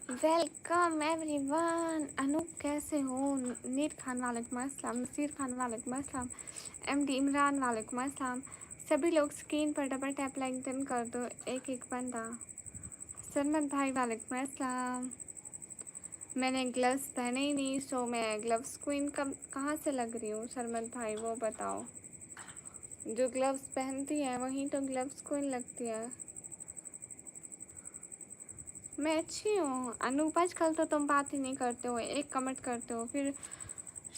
Welcome everyone. Anoop कैसे हो? नीर खान वालेकुम अस्सलाम, नसीर खान वालेकुम अस्सलाम, एमडी इमरान वालेकुम अस्सलाम। सभी लोग स्क्रीन पर डबल टैप लाइक डन कर दो, एक एक बंदा। सलमान भाई वालेकुम अस्सलाम। मैंने ग्लव्स पहने ही नहीं, सो मैं ग्लव्स क्वीन कहाँ से लग रही हूँ? सलमान भाई वो बताओ, जो ग्लव्स पहनती है वहीं तो ग्लव्स क्वीन लगती है। मैं अच्छी हूँ अनूप, आजकल तो तुम बात ही नहीं करते हो, एक कमेंट करते हो फिर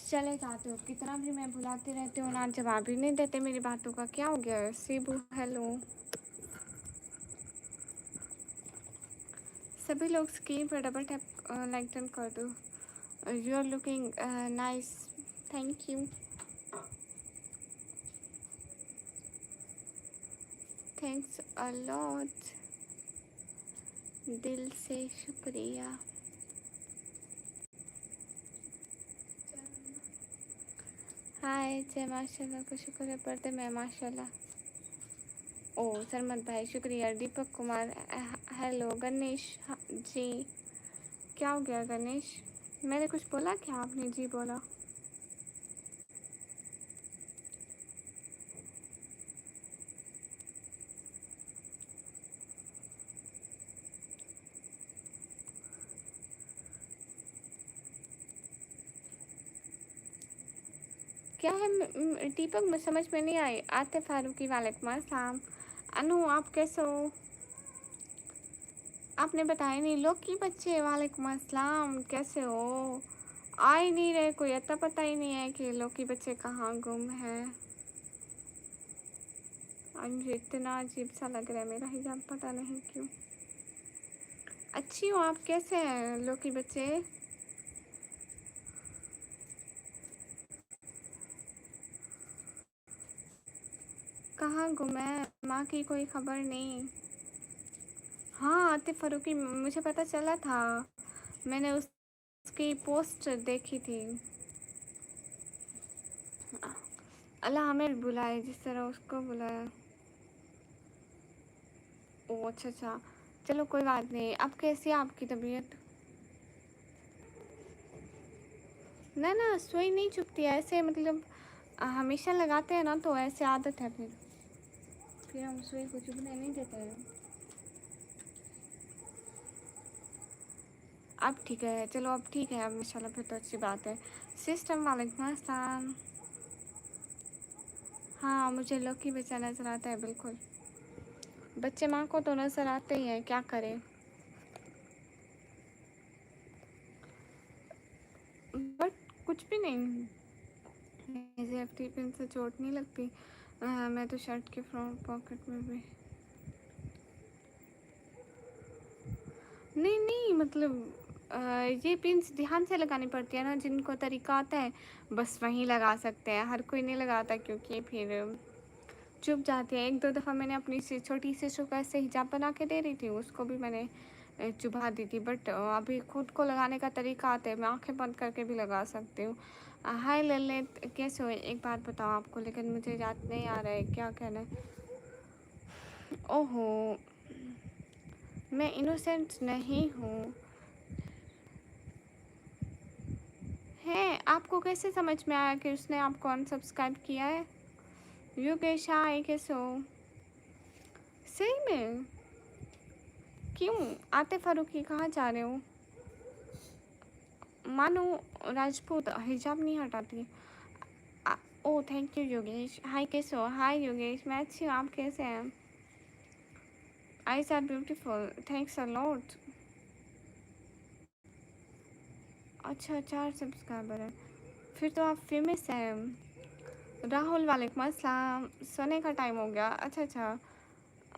चले जाते हो। कितना भी मैं बुलाती रहती हूँ ना, जवाब ही नहीं देते मेरी बातों का। क्या हो गया? Cebu hello. सभी लोग स्क्रीन पर डबल टैप लाइक डन कर दो। You are looking nice, thank you, thanks a lot, दिल से शुक्रिया। हाय जय माशाल्लाह को शुक्र है, पढ़ते मैं माशाल्लाह। ओ सरमत भाई शुक्रिया। दीपक कुमार हेलो। गणेश जी, क्या हो गया गणेश? मैंने कुछ बोला क्या? आपने जी बोला। क्या है दीपक? मैं समझ में नहीं आई। आते फारूकी वालेकुम अस्सलाम। अनु आप कैसे हो? आपने बताया नहीं। लोग की बच्चे वालेकुम अस्सलाम, कैसे हो? आ ही नहीं रहे, कोई अता पता ही नहीं है कि लोग की बच्चे कहाँ गुम हैं। आज मुझे इतना अजीब सा लग रहा है मेरा हिजाब, पता नहीं क्यों। अच्छी हो आप, कैसे हैं लोग की बच्चे? कहाँ गुम है? माँ की कोई खबर नहीं। हाँ आतिफ फारूकी, मुझे पता चला था, मैंने उसकी पोस्ट देखी थी। अल्लाह हमें बुलाए जिस तरह उसको बुलाया। ओ अच्छा अच्छा, चलो कोई बात नहीं। अब कैसी है आपकी तबीयत? ना सुई नहीं चुभती है ऐसे, मतलब हमेशा लगाते हैं ना तो ऐसे आदत है, फिर हम सुई को चुभने नहीं देते हैं। अब ठीक है, चलो अब ठीक है, अब माशाल्लाह फिर तो अच्छी बात है। सिस्टम वालेकुम अस्सलाम। हाँ मुझे लकी बच्चा नज़र आता है, बिल्कुल। बच्चे माँ को तो नज़र आते ही हैं, क्या करें। बट कुछ भी नहीं, सेफ्टी पिन से चोट नहीं लगती। मैं तो शर्ट के फ्रंट पॉकेट में भी नहीं मतलब ये पिन्स ध्यान से लगानी पड़ती है ना, जिनको तरीका आता है बस वहीं लगा सकते हैं, हर कोई नहीं लगाता, क्योंकि फिर चुभ जाती है। एक दो दफ़ा मैंने अपनी छोटी सिस्टर को ऐसे हिजाब बना के दे रही थी, उसको भी मैंने चुभा दी थी। बट अभी खुद को लगाने का तरीका आता है, मैं आंखें बंद करके भी लगा सकती हूँ। हाय ललित, कैसे हो? एक बात बताओ आपको, लेकिन मुझे याद नहीं आ रहा है क्या कहना है। ओहो, मैं इनोसेंट नहीं हूँ। है, आपको कैसे समझ में आया कि उसने आपको अनसब्सक्राइब किया है? योगेश हाय, कैसे हो? सही में? क्यों? आते फारूकी कहाँ जा रहे हो? मानो राजपूत हिजाब नहीं हटाती। ओ थैंक यू योगेश। हाय कैसे हो? हाय योगेश, मैं अच्छी हूँ, आप कैसे हैं? Eyes are beautiful, thanks a lot. अच्छा 4 सब्सक्राइबर है, फिर तो आप फेमस हैं। राहुल वालेकुम अस्सलाम। सोने का टाइम हो गया? अच्छा अच्छा,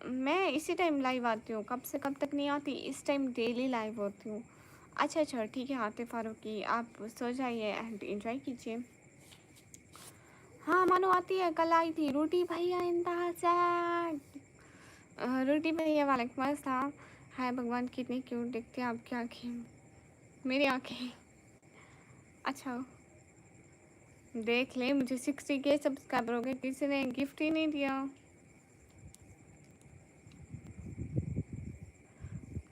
मैं इसी टाइम लाइव आती हूँ, कब से कब तक नहीं आती, इस टाइम डेली लाइव होती हूँ। अच्छा अच्छा ठीक है आतिफ फारूकी, आप सो जाइए एंड एंजॉय कीजिए। हाँ मानो आती है, कल आई थी रोटी भैया इंतहा से। रोटी भैया वालेकुम अस्सलाम। हाय भगवान, कितनी क्यूट दिखती है आपकी आँखें, मेरी आँखें। अच्छा देख ले, मुझे 60 के सब्सक्राइबर हो गए, किसी ने गिफ्ट ही नहीं दिया।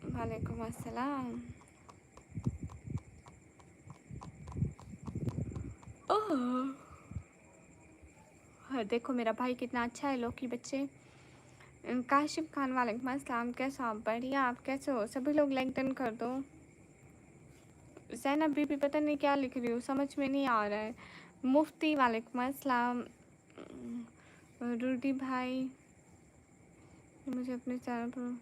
वालेकुम अस्सलाम। ओह! हाँ, देखो मेरा भाई कितना अच्छा है, लोकी बच्चे। काशिफ़ खान वालेकुम अस्सलाम, कैसे हो आप? बढ़िया, आप कैसे हो? सभी लोग लाइक डन कर दो। ज़ैनब बीबी पता नहीं क्या लिख रही हो, समझ में नहीं आ रहा है। मुफ्ती वालेकुम अस्सलाम। रूडी भाई, मुझे अपने चैनल पर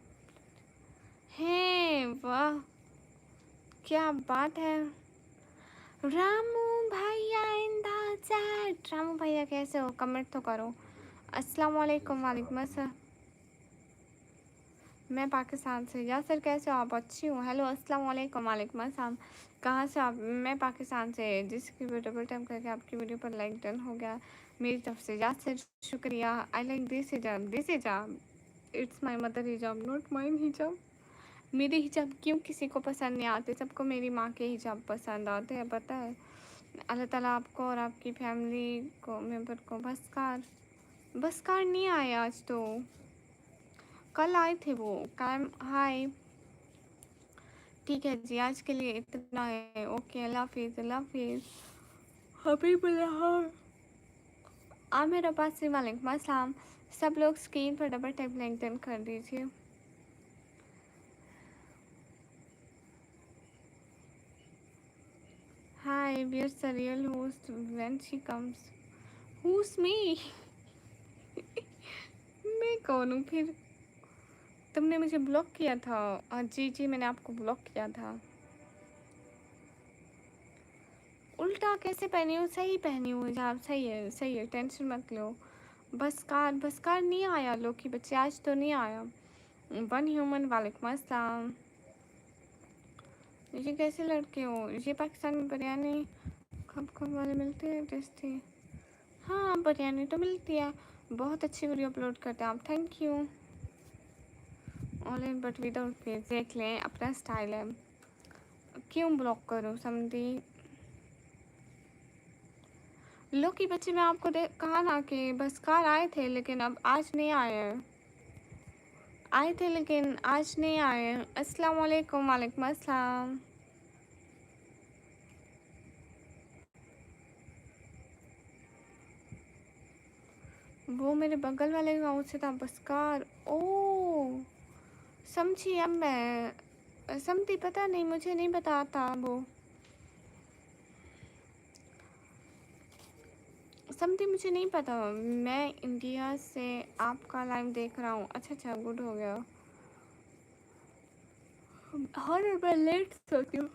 हैं, वाह! क्या बात है। रामू भैया इन द चैट। रामू भैया कैसे हो? कमेंट तो करो। अस्सलाम वालेकुम। वालेकुम अस्सलाम। मैं पाकिस्तान से। यासर कैसे हो आप? अच्छी हूँ। हेलो अस्सलाम वालेकुम। वालेकुम अस्सलाम। कहाँ से आप? मैं पाकिस्तान से। जिसकी वीडियो डबल टाइम करके आपकी वीडियो पर लाइक डन हो गया मेरी तरफ से। यासर शुक्रिया। आई लाइक दिस हिजाब। दिस हिजाब इट्स माई मदर हिजाब, नॉट माइन हिजाब। मेरे हिजाब क्यों किसी को पसंद नहीं आते? सबको मेरी माँ के हिजाब पसंद आते हैं, पता है। अल्लाह ताला आपको और आपकी फैमिली को मेंबर को बसकार नहीं आए आज तो। कल आए थे वो। कायम हाय। ठीक है जी, आज के लिए इतना है। ओके, अल्लाह हाफिज़। अल्लाह हाफिज़। हबीबुल्लाह। आमिर अब्बासी वालेकुम अस्सलाम। सब लोग स्क्रीन पर डबल टैप लिंक्डइन कर दीजिए। हाय, where's the real host when she comes? Who's me? मैं कौन हूँ फिर? तुमने मुझे ब्लॉक किया था। जी जी, मैंने आपको ब्लॉक किया था। उल्टा कैसे पहनी हूँ? सही पहनी हूँ हिजाब, सही है सही है, टेंशन मत लो। बसकार नहीं आया, लोग की बच्चे आज तो नहीं आया। वन ह्यूमन वालेकुम अस्सलाम। ये कैसे लड़के हो? ये पाकिस्तान में बिरयानी कब कब वाले मिलते हैं टेस्टी? हाँ, बिरयानी तो मिलती है। बहुत अच्छी वीडियो अपलोड करते हैं आप, thank you. Online but without page, देख लें अपना स्टाइल है। क्यों ब्लॉक करूँ समझी? लोग की बच्चे, मैं आपको कहा ना कि बसकार आए थे लेकिन अब आज नहीं आए हैं। आए थे लेकिन आज नहीं आए हैं। अस्सलाम वालेकुम। वालेकुम अस्सलाम। वो मेरे बगल वाले गाँव से था बसकार। ओ, समझी अब मैं समझी। पता नहीं, मुझे नहीं बताता वो। समझी, मुझे नहीं पता। मैं इंडिया से आपका लाइव देख रहा हूँ। अच्छा अच्छा, गुड हो गया। हर बार लेट सोती हूँ।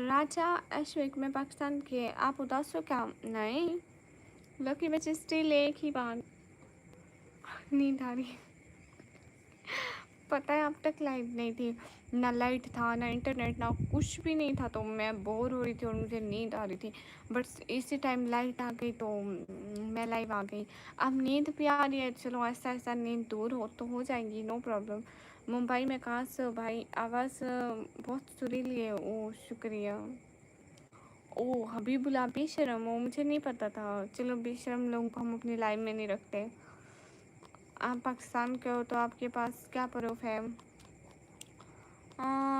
राजा अश्विक, मैं पाकिस्तान के। आप उदास हो क्या? नहीं, लकी बच्चे स्टिल एक ही बात। नींद आ रही। पता है अब तक लाइट नहीं थी, ना लाइट था ना इंटरनेट ना कुछ भी नहीं था, तो मैं बोर हो रही थी और मुझे नींद आ रही थी। बट इसी टाइम लाइट आ गई तो मैं लाइव आ गई। अब नींद भी आ रही है, चलो ऐसा ऐसा नींद दूर हो तो हो जाएगी, नो प्रॉब्लम। मुंबई में कहाँ से हो भाई? आवाज़ बहुत सुरीली है। ओ शुक्रिया। ओ हबीबुल्ला, बेशरम हो, मुझे नहीं पता था। चलो, बेशरम लोगों को हम अपनी लाइफ में नहीं रखते। आप पाकिस्तान के हो तो आपके पास क्या प्रूफ है?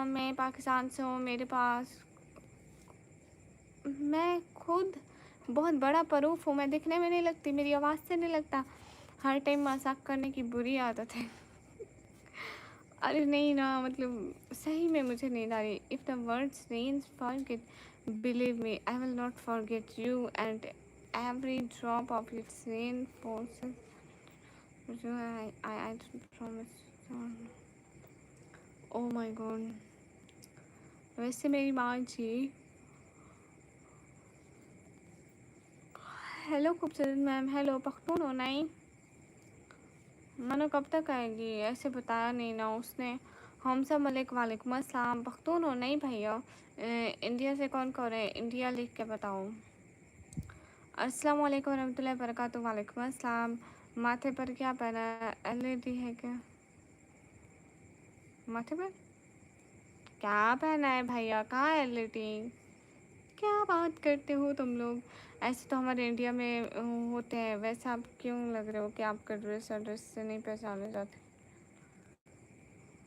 मैं पाकिस्तान से हूँ, मेरे पास मैं खुद बहुत बड़ा प्रूफ हूँ। मैं दिखने में नहीं लगती, मेरी आवाज़ से नहीं लगता। हर टाइम मजाक करने की बुरी आदत है। अरे नहीं ना, मतलब सही में मुझे नींद आ रही। If the words rains forget, believe me I will not forget you and every drop of its rain forces you. I promise. Oh my god। वैसे मेरी माँ जी। हेलो खूबसूरत मैम। हेलो, पख्तून हो नहीं? मनो कब तक आएगी? ऐसे बताया नहीं ना उसने। हम सब मलिक वालेकुम अस्सलाम। पख्तून हो नहीं भैया? इंडिया से कौन कह रहे हैं? इंडिया लिख के बताओ। अस्सलाम वालेकुम रहमतुल्लाहि बरकातहू। वालेकुम अस्सलाम। माथे पर क्या पहना है? एलईडी है क्या माथे पर? क्या पहना है भैया? कहाँ एलईडी? क्या बात करते हो तुम लोग? ऐसे तो हमारे इंडिया में होते हैं। वैसे आप क्यों लग रहे हो कि आपका ड्रेस और ड्रेस से नहीं पहचाने जाते?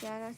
11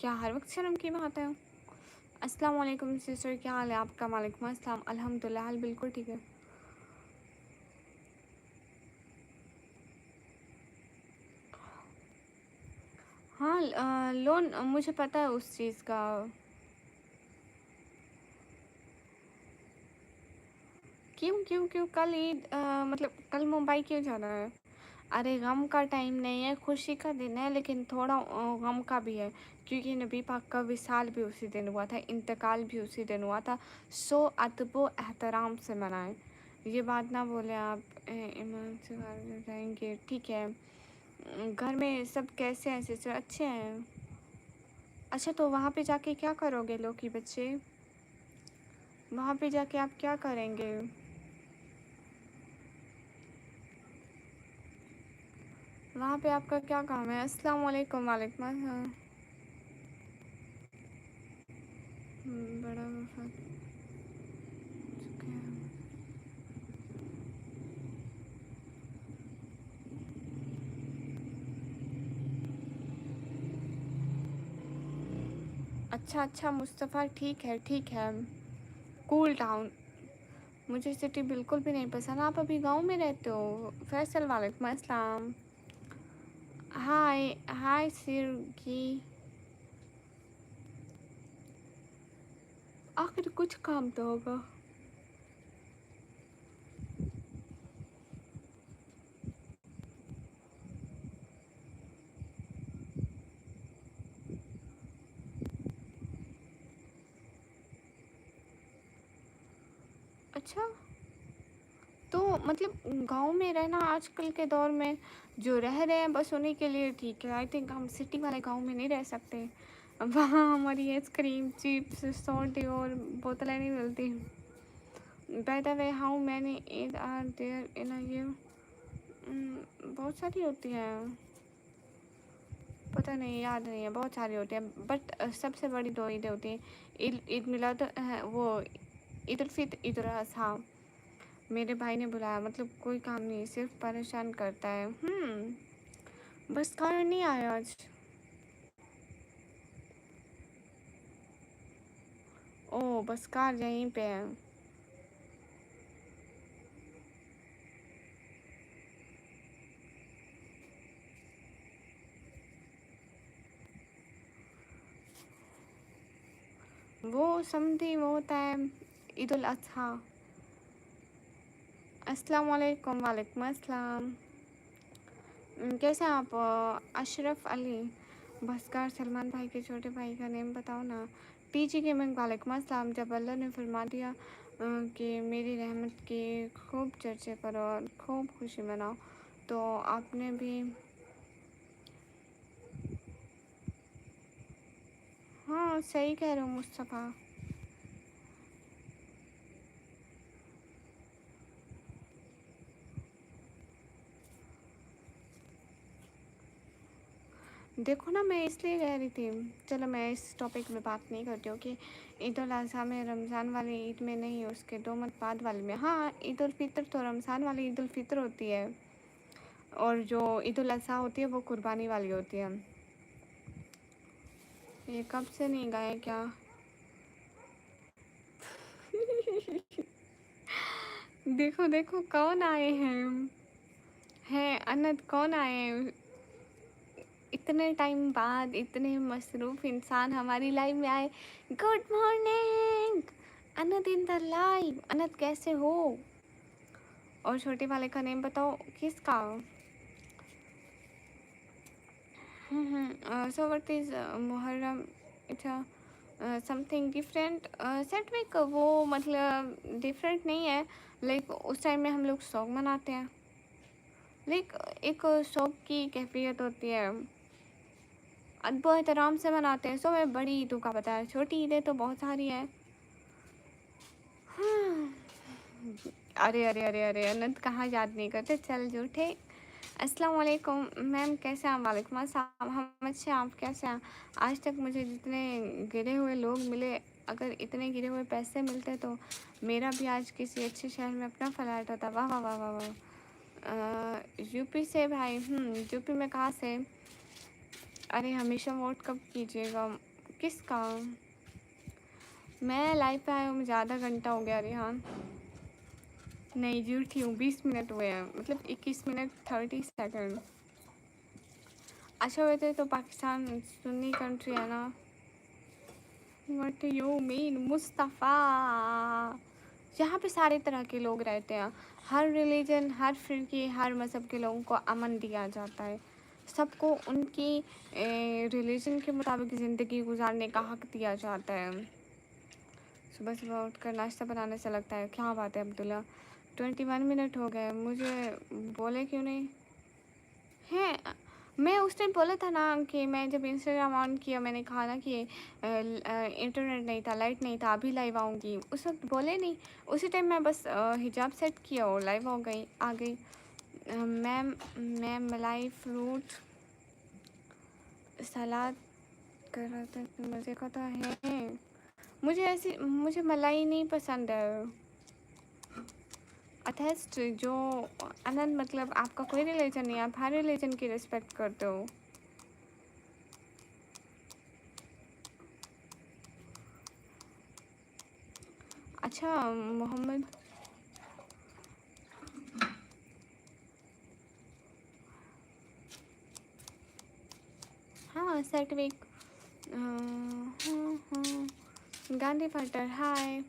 क्या हर वक्त शर्म की बात है? अस्सलाम वालेकुम सिस्टर, क्या हाल है आपका? वालेकुम अस्सलाम, अल्हम्दुलिल्लाह, हाल बिल्कुल ठीक है। हाँ लोन मुझे पता है उस चीज़ का। क्यों क्यों क्यों कल ईद मतलब कल मुंबई क्यों जाना है? अरे गम का टाइम नहीं है, खुशी का दिन है, लेकिन थोड़ा गम का भी है, क्योंकि नबी पाक का विसाल भी उसी दिन हुआ था, इंतकाल भी उसी दिन हुआ था। सो अदब व एहतराम से मनाएं। ये बात ना बोले आप ईमान से बाहर हो जाएंगे, ठीक है। घर में सब कैसे हैं सिस्टर? अच्छे हैं। अच्छा तो वहाँ पे जाके क्या करोगे लोकी बच्चे? वहाँ पे जाके आप क्या करेंगे? वहाँ पे आपका क्या काम है? अस्सलाम वालेकुम। वालेकुम अस्सलाम। बड़ा वफाद चुके हैं। अच्छा अच्छा मुस्तफ़ा, ठीक है। Cool down. मुझे सिटी बिल्कुल भी नहीं पसंद। आप अभी गांव में रहते हो? फैसल वालेकुम अस्सलाम। हाय हाय सिरगी। आखिर कुछ काम तो होगा। अच्छा तो मतलब गांव में रहना आजकल के दौर में जो रह रहे हैं बस उन्हीं के लिए ठीक है। आई थिंक हम सिटी वाले गांव में नहीं रह सकते। वहाँ हमारी आइसक्रीम चिप्स सॉल्टी और बोतलें नहीं मिलती। By the way how many Eid are there in a year? बहुत सारी होती हैं, पता नहीं, याद नहीं है, बहुत सारी होती हैं, बट सबसे बड़ी दो ईदें होती हैं। ईद ईद मिलाद वो ईद उल फित्र, ईद उल अज़हा। मेरे भाई ने बुलाया, मतलब कोई काम नहीं, सिर्फ परेशान करता है। बस कार नहीं आया आज। ओ बस कार यहीं पे है। वो समझी, वो होता है ईद उल अज़हा। अस्सलाम वालेकुम। वालेकुम अस्सलाम। कैसे हैं आप? अशरफ अली बसकार, सलमान भाई के छोटे भाई का नेम बताओ ना। टीजी गेमिंग वालेकुम अस्सलाम। जब अल्लाह ने फरमा दिया कि मेरी रहमत की खूब चर्चे करो और खूब खुशी मनाओ, तो आपने भी। हाँ सही कह रहे हो मुस्तफ़ा। देखो ना, मैं इसलिए कह रही थी, चलो मैं इस टॉपिक में बात नहीं करती हूँ कि ईद उल अज़हा में रमज़ान वाली ईद में नहीं, उसके 2 मंथ बाद वाली में। हाँ ईद उल फित्र तो रमज़ान वाली ईद उल फित्र होती है, और जो ईद उल अज़हा होती है वो कुर्बानी वाली होती है। ये कब से नहीं गए क्या? देखो देखो कौन आए हैं अनंत, कौन आए हैं? इतने टाइम बाद इतने मसरूफ़ इंसान हमारी लाइफ में आए। Good morning Anant in the live. Anant कैसे हो? और छोटे वाले का नेम बताओ किसका? So what is Muharram? अच्छा समथिंग डिफरेंट सेट वीक, वो मतलब डिफरेंट नहीं है। लाइक उस टाइम में हम लोग शौक मनाते हैं। लाइक एक शौक की कैफियत होती है, अदब एहतराम से मनाते हैं। सो मैं बड़ी ईदों का बताया, छोटी ईदें तो बहुत सारी हैं। अरे अरे अरे अरे अनंत कहाँ याद नहीं करते, चल झूठे। अस्सलाम वालेकुम मैम, कैसे हैं? वालेकुम अस्सलाम। हम अच्छे हैं, आप कैसे हैं? आज तक मुझे जितने गिरे हुए लोग मिले, अगर इतने गिरे हुए पैसे मिलते तो मेरा भी आज किसी अच्छे शहर में अपना फ्लैट होता। वाह वाह वाह वाह वाह। यूपी से भाई। यूपी में कहाँ से? अरे हमेशा वोट कब कीजिएगा? किसका? मैं लाइव पे आया हूँ, मुझे आधा घंटा हो गया रिहान। नहीं झूठी हूँ, 20 मिनट हुए हैं, मतलब 21 मिनट 30 सेकंड। अच्छा वैसे तो पाकिस्तान सुन्नी कंट्री है ना? What you mean Mustafa? यहाँ पे सारे तरह के लोग रहते हैं, हर रिलीजन, हर फिरके, हर मज़हब के लोगों को अमन दिया जाता है। सबको उनकी रिलीजन के मुताबिक ज़िंदगी गुजारने का हक दिया जाता है। सुबह सुबह उठकर नाश्ता बनाने से लगता है। क्या बात है अब्दुल्ला, 21 मिनट हो गए, मुझे बोले क्यों नहीं हैं? मैं उस टाइम बोला था ना कि मैं जब इंस्टाग्राम ऑन किया, मैंने कहा ना कि इंटरनेट नहीं था, लाइट नहीं था, अभी लाइव आऊँगी। उस वक्त बोले नहीं, उसी टाइम मैं बस हिजाब सेट किया और लाइव हो गई, आ गई। मैम मैं मलाई फ्रूट सलाद कर रहा था, मज़े का तो है। मुझे मलाई नहीं पसंद है। अथेस्ट जो अनंत, मतलब आपका कोई रिलीजन नहीं, आप हर रिलीजन की रिस्पेक्ट करते हो। अच्छा मोहम्मद, हाँ सर्टिफिक, गांधी फाइटर हाय।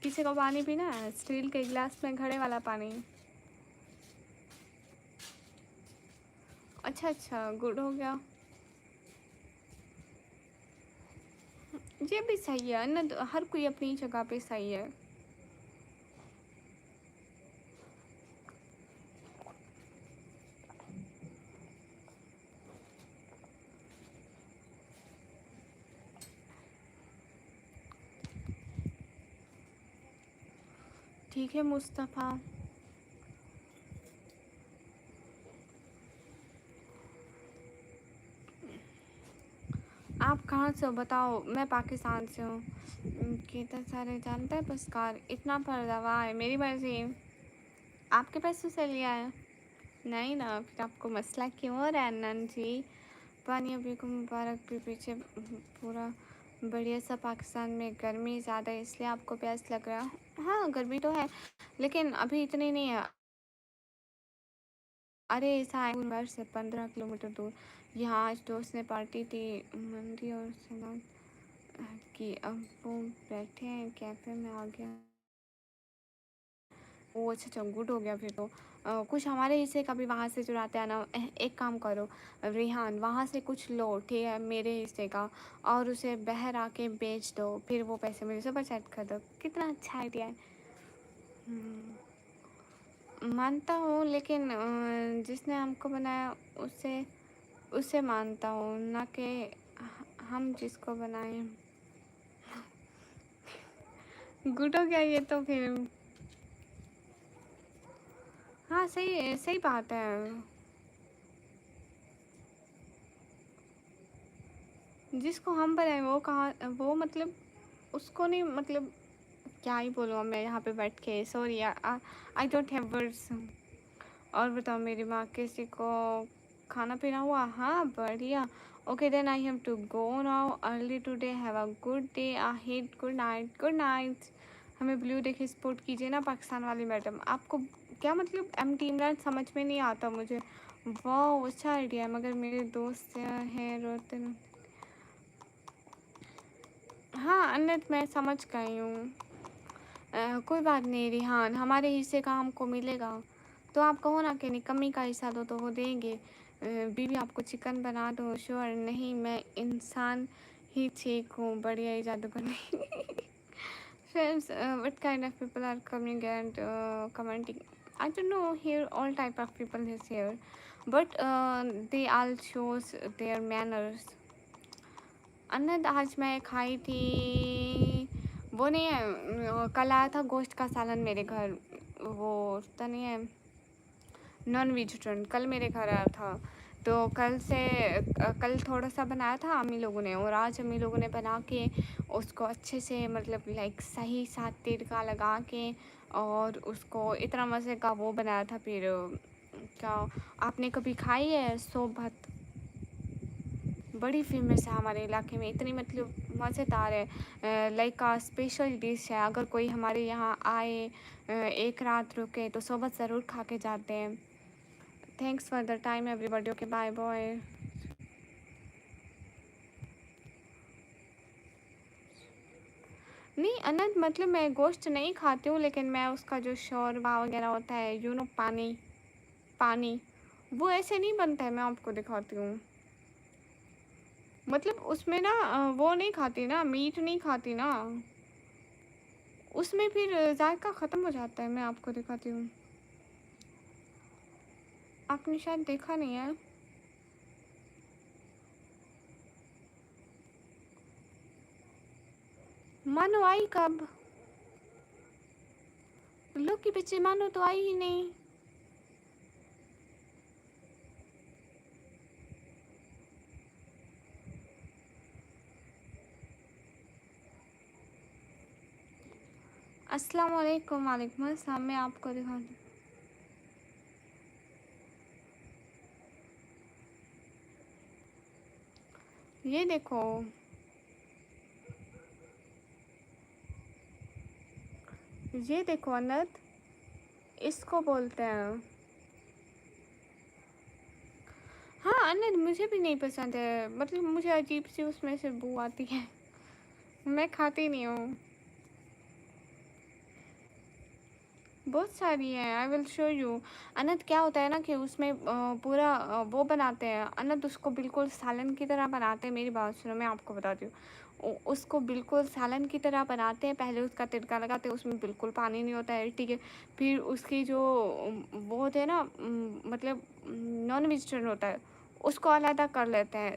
किसी को पानी पीना है? स्टील के गिलास में घड़े वाला पानी। अच्छा अच्छा, गुड हो गया। ये भी सही है ना, हर कोई अपनी जगह पे सही है। ठीक है मुस्तफ़ा। आप कहाँ से हो बताओ? मैं पाकिस्तान से हूँ। कितना सारे जानता है पुरस्कार, इतना पर्दावा है, मेरी मर्जी। आपके पैसों से लिया है? नहीं ना, फिर आपको मसला क्यों हो रहा है नन जी? पानी अभी को मुबारक भी पीछे पूरा बढ़िया सा। पाकिस्तान में गर्मी ज़्यादा है इसलिए आपको प्यास लग रहा है। हाँ गर्मी तो है, लेकिन अभी इतनी नहीं है। अरे ऐसा है, घर से 15 किलोमीटर दूर। यहाँ आज दोस्त ने पार्टी थी, मंदी और सलाद की। अब वो बैठे हैं कैफ़े में, आ गया। ओ अच्छा अच्छा, गुड हो गया फिर तो। कुछ हमारे हिस्से का भी वहाँ से चुराते हैं ना। एक काम करो रेहान, वहाँ से कुछ लो ठीक है मेरे हिस्से का, और उसे बाहर आके बेच दो, फिर वो पैसे मेरे सुपर चैट कर दो। कितना अच्छा आइडिया है। मानता हूँ, लेकिन जिसने हमको बनाया उसे उसे मानता हूँ, ना कि हम जिसको बनाए। गुड हो गया ये तो फिर। हाँ सही सही बात है। जिसको हम बनाए वो कहाँ, वो मतलब उसको नहीं, मतलब क्या ही बोलूँ मैं यहाँ पे बैठ के, sorry I don't have words. और बताओ मेरी माँ किसी को खाना पीना हुआ? हाँ बढ़िया। Okay then I have to go now early today, have a good day ahead, good night good night. हमें ब्लू देखे सपोर्ट कीजिए ना पाकिस्तान वाली मैडम। आपको क्या मतलब एम टी इमरान समझ में नहीं आता मुझे। वाह अच्छा आइडिया है, मगर मेरे दोस्त हैं रोते। हाँ अन्नत मैं समझ गई हूँ। कोई बात नहीं रिहान, हमारे हिस्से का हमको मिलेगा। तो आप कहो ना कि निकम्मी का हिस्सा दो तो वो देंगे। बीवी आपको चिकन बना दो? श्योर नहीं, मैं इंसान ही ठीक हूँ, बढ़िया ही जादूगर नहीं। Friends, what kind of people are coming and commenting? I don't know, here all type of people is here, but they all shows their manners. अन्नत आज मैं खाई थी, वो नहीं है, कल आया था गोश्त का सालन मेरे घर, वो तो नहीं है नॉन वेजिटेरियन, कल मेरे घर आया था। तो कल थोड़ा सा बनाया था अम्मी लोगों ने, और आज अम्मी लोगों ने बना के उसको अच्छे से मतलब लाइक सही साथ तड़का लगा के और उसको इतना मज़े का वो बनाया था। फिर क्या आपने कभी खाई है सोबत? बड़ी फेमस है हमारे इलाके में, इतनी मतलब मज़ेदार है, लाइक का स्पेशल डिश है। अगर कोई हमारे यहाँ आए एक रात रुके तो सोबत ज़रूर खा के जाते हैं। Thanks for the time everybody. Okay bye bye. नहीं अनंत, मतलब मैं गोश्त नहीं खाती हूँ, लेकिन मैं उसका जो शोरबा वगैरह होता है पानी पानी वो ऐसे नहीं बनता है। मैं आपको दिखाती हूँ, मतलब उसमें ना वो नहीं खाती ना, मीट नहीं खाती ना, उसमें फिर जायका ख़त्म हो जाता है। मैं आपको दिखाती हूँ, आपने शायद देखा नहीं है। मानो आई कब? लोग की बच्चे मानो तो आई ही नहीं। अस्सलाम वालेकुम। वालेकुम अस्सलाम। मैं आपको दिखाती हूँ, ये देखो, ये देखो अनंत, इसको बोलते हैं। हाँ अनंत, मुझे भी नहीं पसंद है, मतलब मुझे अजीब सी उसमें से बू आती है। मैं खाती नहीं हूँ। बहुत सारी है, आई विल शो यू। अनंत क्या होता है ना कि उसमें पूरा वो बनाते हैं अनंत, उसको बिल्कुल सालन की तरह बनाते हैं। मेरी बात सुनो, मैं आपको बताती हूँ। उसको बिल्कुल सालन की तरह बनाते हैं, पहले उसका तड़का लगाते हैं, उसमें बिल्कुल पानी नहीं होता है, ठीक है। फिर उसकी जो वो होते हैं ना, मतलब नॉन वेजिटेरियन होता है, उसको अलग कर लेते हैं,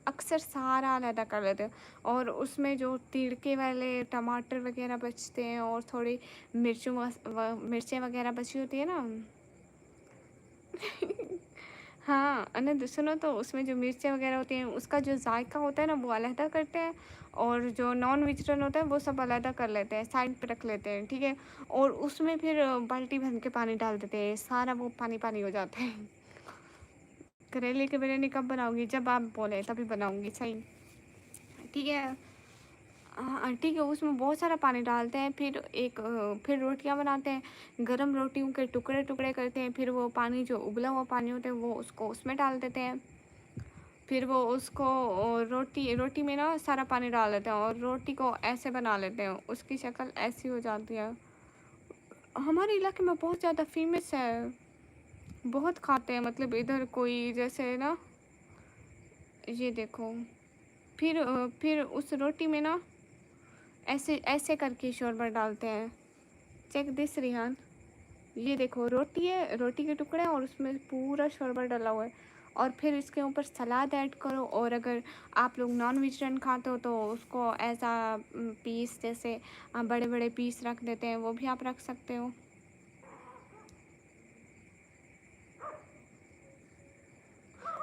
अक्सर सारा अलग कर लेते हैं। और उसमें जो तिड़के वाले टमाटर वगैरह बचते हैं और थोड़ी मिर्चें वगैरह बची होती है ना। हाँ अनंत सुनो, तो उसमें जो मिर्चें वगैरह होती हैं उसका जो जायका होता है ना वो अलहदा करते हैं, और जो नॉन वेजिटेरियन होता है वो सब अलहदा कर लेते हैं, साइड पे रख लेते हैं, ठीक है। और उसमें फिर बाल्टी भर के पानी डाल देते हैं, सारा वो पानी पानी हो जाता है। करेले की बिरयानी कब बनाऊंगी? जब आप बोले तभी बनाऊंगी, सही, ठीक है। हाँ ठीक है, उसमें बहुत सारा पानी डालते हैं, फिर रोटियां बनाते हैं, गरम रोटियों के टुकड़े टुकड़े करते हैं, फिर वो पानी जो उबला हुआ पानी होता है वो उसको उसमें डाल देते हैं। फिर वो उसको रोटी रोटी में ना सारा पानी डाल देते हैं और रोटी को ऐसे बना लेते हैं, उसकी शक्ल ऐसी हो जाती है। हमारे इलाके में बहुत ज़्यादा फेमस है, बहुत खाते हैं, मतलब इधर कोई जैसे ना, ये देखो। फिर उस रोटी में ना ऐसे ऐसे करके शोरबा डालते हैं। चेक दिस रिहान, ये देखो रोटी है, रोटी के टुकड़े हैं और उसमें पूरा शोरबा डाला हुआ है। और फिर इसके ऊपर सलाद ऐड करो, और अगर आप लोग नॉन वेजिटेरियन खाते हो तो उसको एज आ पीस, जैसे बड़े बड़े पीस रख देते हैं, वो भी आप रख सकते हो।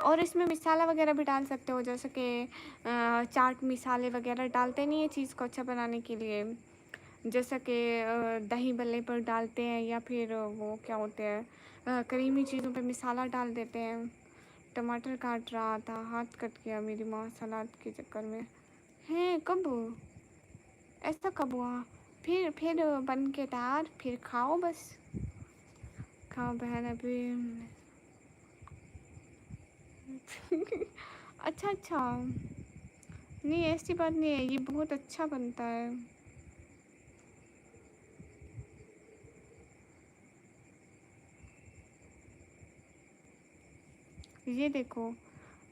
और इसमें मसाला वगैरह भी डाल सकते हो, जैसे कि चाट मसाले वगैरह डालते नहीं है चीज़ को अच्छा बनाने के लिए, जैसा कि दही बल्ले पर डालते हैं, या फिर वो क्या होते हैं, करीमी चीज़ों पे मसाला डाल देते हैं। टमाटर काट रहा था, हाथ कट गया मेरी माँ सलाद के चक्कर में। है कब? ऐसा कब हुआ? फिर बन के तैयार, फिर खाओ बस। खाओ बहन अभी। अच्छा अच्छा, नहीं ऐसी बात नहीं है, ये बहुत अच्छा बनता है। ये देखो,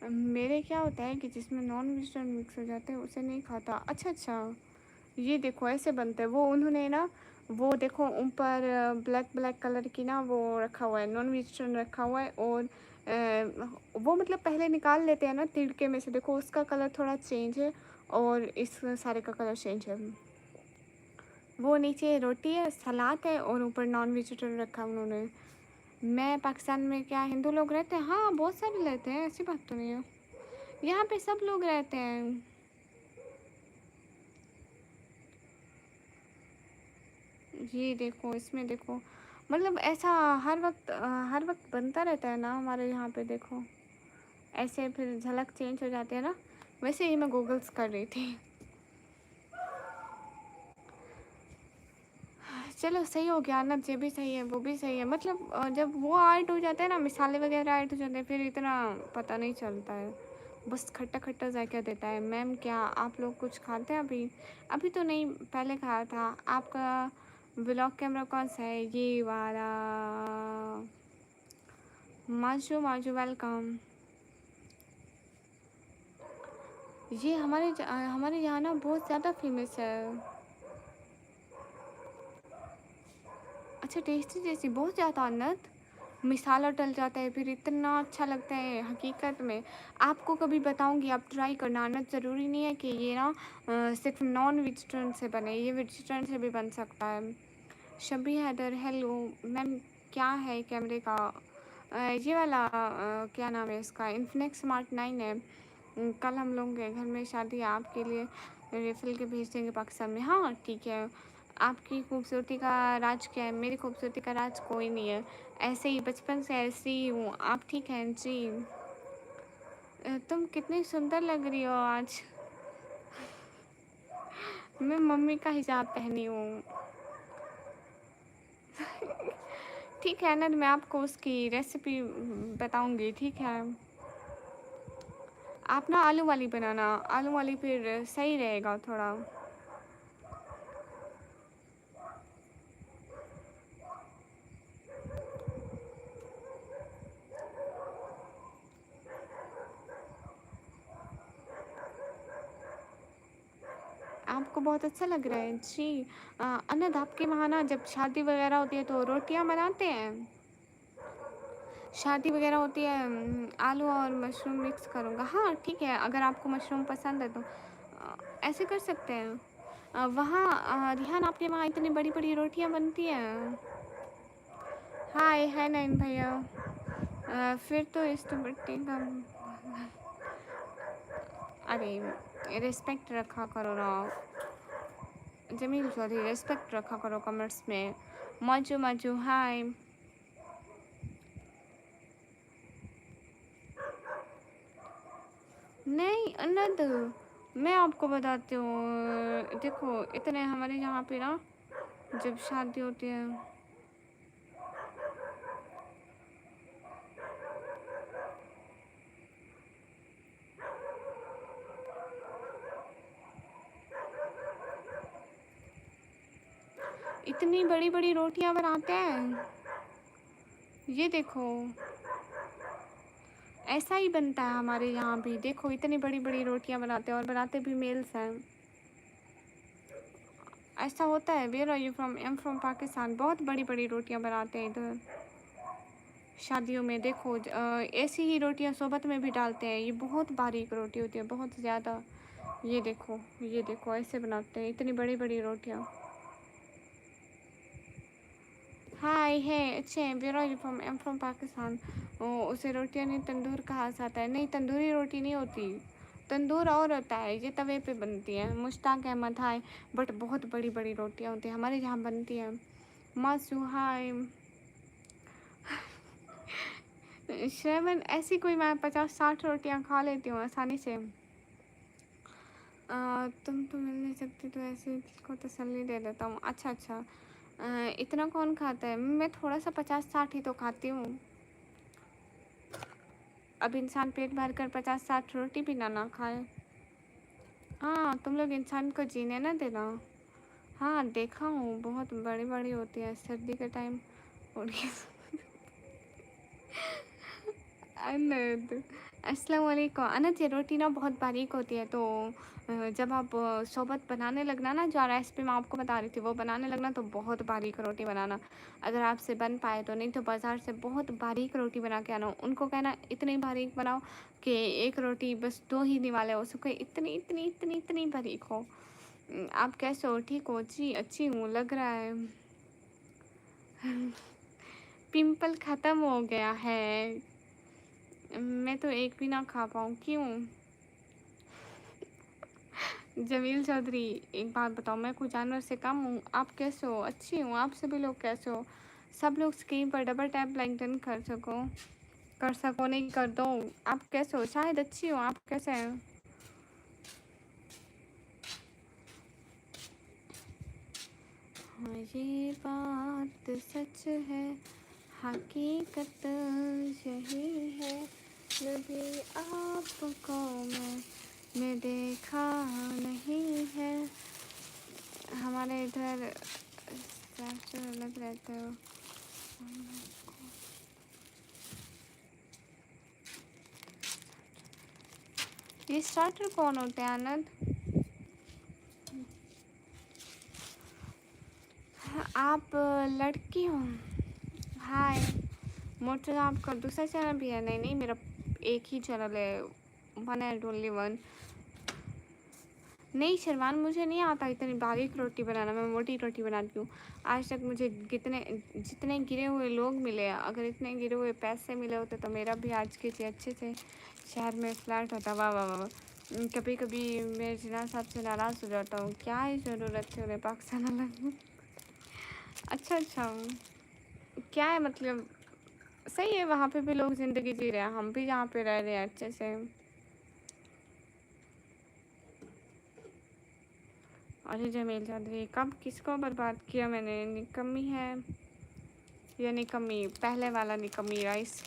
मेरे क्या होता है कि जिसमें नॉन वेजिटेरियन मिक्स हो जाते हैं उसे नहीं खाता। अच्छा अच्छा, ये देखो ऐसे बनते हैं। वो उन्होंने ना, वो देखो ऊपर ब्लैक ब्लैक कलर की ना वो रखा हुआ है, नॉन वेजिटेरियन रखा हुआ है, और वो मतलब पहले निकाल लेते हैं ना तिड़के में से, देखो उसका कलर थोड़ा चेंज है और इस सारे का कलर चेंज है। वो नीचे रोटी है, सलाद है, और ऊपर नॉन वेजिटेरियन रखा है उन्होंने। मैं पाकिस्तान में क्या हिंदू लोग रहते हैं? हाँ, बहुत सारे रहते हैं, ऐसी बात तो नहीं है। यहाँ पे सब लोग रहते हैं। ये देखो, इसमें देखो, मतलब ऐसा हर वक्त बनता रहता है ना हमारे यहाँ पे। देखो ऐसे फिर झलक चेंज हो जाती है ना। वैसे ही मैं गूगल्स कर रही थी। चलो सही हो गया ना, ये भी सही है वो भी सही है। मतलब जब वो ऐड हो जाता है ना, मिसाले वगैरह ऐड हो जाते हैं, फिर इतना पता नहीं चलता है। बस खट्टा खट्टा जायका देता है। मैम क्या आप लोग कुछ खाते हैं अभी? अभी तो नहीं, पहले खाया था। आपका व्लॉग कैमरा कौन सा है? ये वाला। माजू माजू वेलकम। ये हमारे यहाँ ना बहुत ज़्यादा फेमस है। अच्छा, टेस्टी टेस्टी बहुत ज़्यादा अन्नत। मिसाला डल जाता है फिर इतना अच्छा लगता है हकीकत में। आपको कभी बताऊंगी, आप ट्राई करना। अन्नत ज़रूरी नहीं है कि ये ना सिर्फ नॉन वेजिटेरियन से बने, ये वेजिटेरियन से भी बन सकता है। शबी हैदर हेलो मैम, क्या है कैमरे का? ये वाला क्या नाम है इसका? इन्फिनिक्स स्मार्ट 9 है। कल हम लोग के घर में शादी है, आपके लिए रिफिल के भेज देंगे पाकिस्तान में। हाँ ठीक है। आपकी खूबसूरती का राज क्या है? मेरी खूबसूरती का राज कोई नहीं है, ऐसे ही बचपन से ऐसी ही हूँ। आप ठीक हैं जी? तुम कितनी सुंदर लग रही हो आज। मैं मम्मी का हिजाब पहनी हूँ। ठीक है ना, मैं आपको उसकी रेसिपी बताऊंगी, ठीक है? आप ना आलू वाली बनाना, आलू वाली फिर सही रहेगा थोड़ा। आपको बहुत अच्छा लग रहा है जी। अनद आपके वहाँ ना जब शादी वगैरह होती है तो रोटियां बनाते हैं? शादी वगैरह होती है, आलू और मशरूम मिक्स करूँगा। हाँ ठीक है, अगर आपको मशरूम पसंद है तो ऐसे कर सकते हैं। वहाँ रिहान आपके वहाँ इतनी बड़ी बड़ी रोटियां बनती हैं? हाय है नैन भैया। फिर तो इस तो बट्टी का, अरे रिस्पेक्ट रखा करो ना जमील चौधरी, रिस्पेक्ट रखा करो कमेंट्स में। मजू मजू हाय। नहीं अनद, मैं आपको बताती हूँ, देखो इतने हमारे यहाँ पे ना जब शादी होती है, इतनी बड़ी बड़ी रोटियां बनाते हैं। ये देखो ऐसा ही बनता है हमारे यहाँ भी। देखो इतनी बड़ी बड़ी रोटियां बनाते हैं, और बनाते भी मेल्स हैं। ऐसा होता है। Where are you from? I am from Pakistan. बहुत बड़ी बड़ी रोटियां बनाते हैं इधर शादियों में। देखो ऐसी ही रोटियां सोबत में भी डालते हैं। ये बहुत बारीक रोटी होती है, बहुत ज़्यादा। ये देखो ऐसे बनाते हैं इतनी बड़ी बड़ी रोटियां। हाय है अच्छे हैं। Where are you from? I am from Pakistan. उसे रोटियां नहीं तंदूर कहा जाता है। नहीं, तंदूरी रोटी नहीं होती, तंदूर और होता है, ये तवे पे बनती है। मुश्ताक अहमद हाय। बट बहुत बड़ी बड़ी रोटियां होती हैं हमारे यहाँ बनती हैं। मासू हाय। श्रवण ऐसी कोई, मैं 50-60 रोटियां खा लेती हूँ आसानी से। तुम तो मिल नहीं सकती तो ऐसे को तसल्ली दे देता हूँ। अच्छा अच्छा, इतना कौन खाता है? मैं थोड़ा सा 50-60 ही तो खाती हूँ। अब इंसान पेट भर कर 50-60 रोटी भी ना खाए। हाँ तुम लोग इंसान को जीने ना देना। हाँ देखा हूँ, बहुत बड़ी बड़ी होती है सर्दी के टाइम। अनद अस्सलाम वालेकुम। अनद ये रोटी ना बहुत बारीक होती है, तो जब आप शरबत बनाने लगना ना, जो रेसिपी मैं आपको बता रही थी वो बनाने लगना, तो बहुत बारीक रोटी बनाना। अगर आपसे बन पाए तो, नहीं तो बाज़ार से बहुत बारीक रोटी बना के आना। उनको कहना इतनी बारीक बनाओ कि एक रोटी बस 2 ही निवाले हो सके, इतनी इतनी इतनी इतनी बारीक हो। आप कैसे हो? ठीक हो जी? अच्छी हूँ लग रहा है। पिंपल ख़त्म हो गया है। मैं तो एक भी ना खा पाऊँ, क्यों? जमील चौधरी, एक बात बताओ, मैं कोई जानवर से कम हूँ? आप कैसे हो? अच्छी हूँ। आप सभी लोग कैसे हो? सब लोग स्क्रीन पर डबल टैप लाइक डन कर सको नहीं कर दो। आप कैसे हो? शायद अच्छी हो। आप कैसे हैं? हाँ, ये बात सच है, हकीकत यही है, कभी आपको मैंने देखा नहीं है। हमारे इधर स्ट्रक्चर अलग रहता है। ये स्टार्टर कौन होते हैं आनंद? आप लड़की हो? हाय। मोटर आपका दूसरा चैनल भी है? नहीं नहीं, मेरा एक ही चैनल है, वन एंड ओनली वन। नहीं शर्मान, मुझे नहीं आता इतनी बारीक रोटी बनाना, मैं मोटी रोटी बनाती हूँ। आज तक मुझे जितने गिरे हुए लोग मिले, अगर इतने गिरे हुए पैसे मिले होते तो मेरा भी आज के अच्छे से शहर में फ्लैट होता। वाह वाह वाह। कभी कभी मैं जिना साहब से नाराज़ हो जाता हूँ, क्या ही ज़रूरत है उन्हें पाकिस्तान अलग। अच्छा, क्या है मतलब? सही है, वहाँ पे भी लोग ज़िंदगी जी रहे हैं, हम भी यहाँ पे रह रहे हैं अच्छे से। अरे जमील चौधरी, कब किसको बर्बाद किया मैंने? निकम्मी है या निकम्मी? पहले वाला निकम्मी राइस।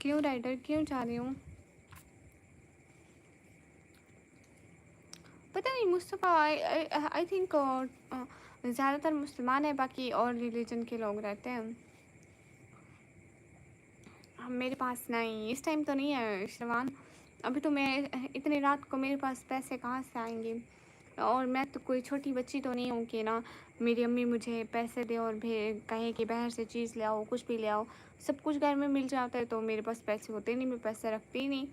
क्यों राइडर, क्यों जा रही हूँ? पता नहीं मुस्तफ़ा, आई थिंक ज़्यादातर मुसलमान है, बाकी और रिलीजन के लोग रहते हैं। मेरे पास नहीं, इस टाइम तो नहीं है श्रवान। अभी तो मैं इतनी रात को मेरे पास पैसे कहाँ से आएंगे? और मैं तो कोई छोटी बच्ची तो नहीं हूँ कि ना मेरी अम्मी मुझे पैसे दे और कहे कि बाहर से चीज़ ले आओ, कुछ भी ले आओ। सब कुछ घर में मिल जाता है, तो मेरे पास पैसे होते नहीं, मैं पैसे रखती ही नहीं।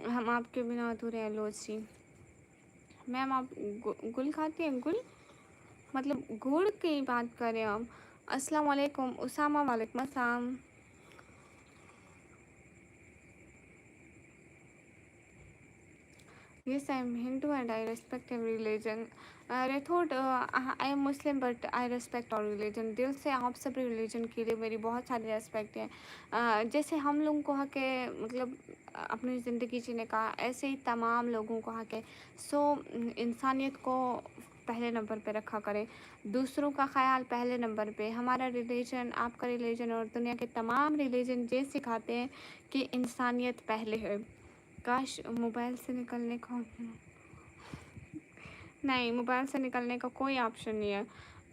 हम आपके बिना अधूरे हैं लोज जी। मैम आप गुल खाती हैं? गुल मतलब गुड़ की बात करें हम। अस्सलाम वालेकुम उसामा। वालेकुम अस्सलाम। Yes, I am Hindu and I respect every religion. Rathod, I am Muslim but I respect और रिलीजन। दिल से आप सभी रिलीजन के लिए मेरी बहुत सारी रेस्पेक्ट है। जैसे हम लोगों को हक है मतलब अपनी ज़िंदगी जीने का, ऐसे ही तमाम लोगों को हक है। सो इंसानियत को पहले नंबर पे रखा करें, दूसरों का ख्याल पहले नंबर पे। हमारा रिलीजन, आपका रिलीजन और दुनिया के तमाम रिलीजन ये सिखाते हैं कि इंसानियत पहले है। काश मोबाइल से निकलने का नहीं, मोबाइल से निकलने का कोई ऑप्शन नहीं है।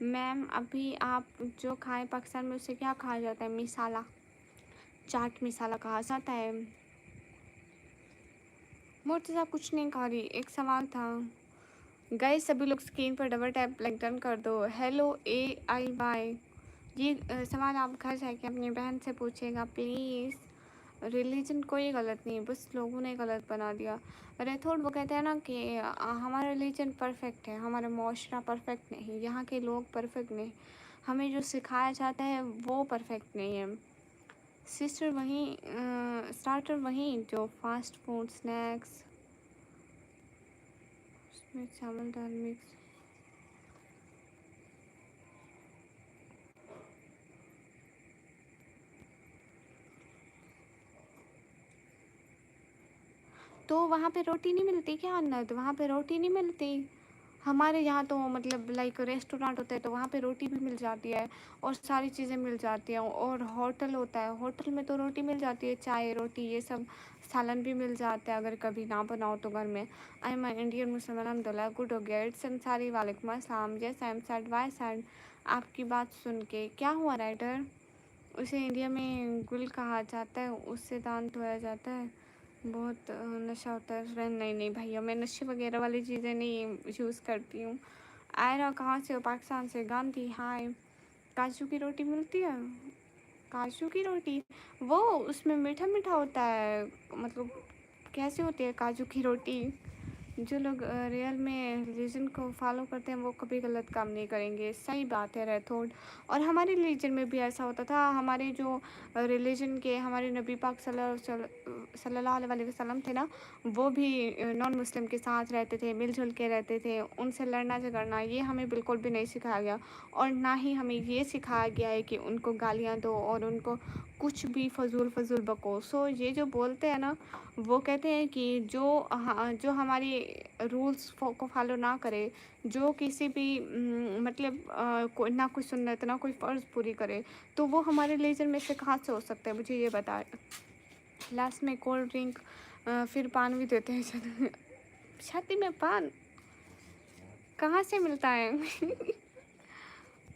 मैम अभी आप जो खाएं पाकिस्तान में उसे क्या कहा जाता है? मिसाला, चाट मिसाला कहा जाता है। मुर्तज़ा कुछ नहीं खा रही, एक सवाल था। गए सभी लोग स्क्रीन पर डबल टैप लाइक डन कर दो। हेलो AIY, ये सवाल आप घर जाके अपनी बहन से पूछेगा प्लीज़। रिलीजन कोई गलत नहीं, बस लोगों ने गलत बना दिया। रेथोड वो कहते हैं ना कि हमारा रिलीजन परफेक्ट है, हमारा माशरा परफेक्ट नहीं, यहाँ के लोग परफेक्ट नहीं, हमें जो सिखाया जाता है वो परफेक्ट नहीं है। सिस्टर वहीं स्टार्टर वहीं जो फास्ट फूड स्नैक्स उसमें चावल दाल मिक्स। तो वहाँ पे रोटी नहीं मिलती क्या अन्नत? वहाँ पे रोटी नहीं मिलती? हमारे यहाँ तो मतलब लाइक रेस्टोरेंट होता है तो वहाँ पे रोटी भी मिल जाती है और सारी चीज़ें मिल जाती हैं। और होटल होता है, होटल में तो रोटी मिल जाती है, चाय रोटी ये सब, सालन भी मिल जाता है अगर कभी ना बनाओ तो घर में। आई एम इंडियन मुस्लिम अलहमदुलिल्लाह, गुड हो गया। इट्स अंसारी, वालेकुम अस्सलाम। जैसे I am sad, why sad? आपकी बात सुन के क्या हुआ राइटर? उसे इंडिया में गुल कहा जाता है, उससे दान धोया जाता है, बहुत नशा होता है। फ्रेंड नहीं नहीं भैया, मैं नशे वगैरह वाली चीज़ें नहीं यूज़ करती हूँ। आयरा कहाँ से हो? पाकिस्तान से। गांधी हाय। काजू की रोटी मिलती है? काजू की रोटी वो उसमें मीठा मीठा होता है, मतलब कैसे होती है काजू की रोटी। जो लोग रियल में रिलीजन को फॉलो करते हैं वो कभी गलत काम नहीं करेंगे, सही बात है रैथोड। और हमारे रिलीजन में भी ऐसा होता था। हमारे जो रिलीजन के हमारे नबी पाक सल्लल्लाहु अलैहि वसल्लम थे ना, वो भी नॉन मुस्लिम के साथ रहते थे, मिलजुल के रहते थे। उनसे लड़ना झगड़ना ये हमें बिल्कुल भी नहीं सिखाया गया, और ना ही हमें ये सिखाया गया है कि उनको गालियाँ दो और उनको कुछ भी फजूल बको। सो ये जो बोलते हैं ना, वो कहते हैं कि जो हमारी रूल्स को फॉलो ना करे, जो किसी भी मतलब ना कोई सुन्नत ना कोई फ़र्ज़ पूरी करे, तो वो हमारे रिलीजन में से कहाँ से हो सकता है, मुझे ये बताए। लास्ट में कोल्ड ड्रिंक फिर पान भी देते हैं। छाती में पान कहाँ से मिलता है?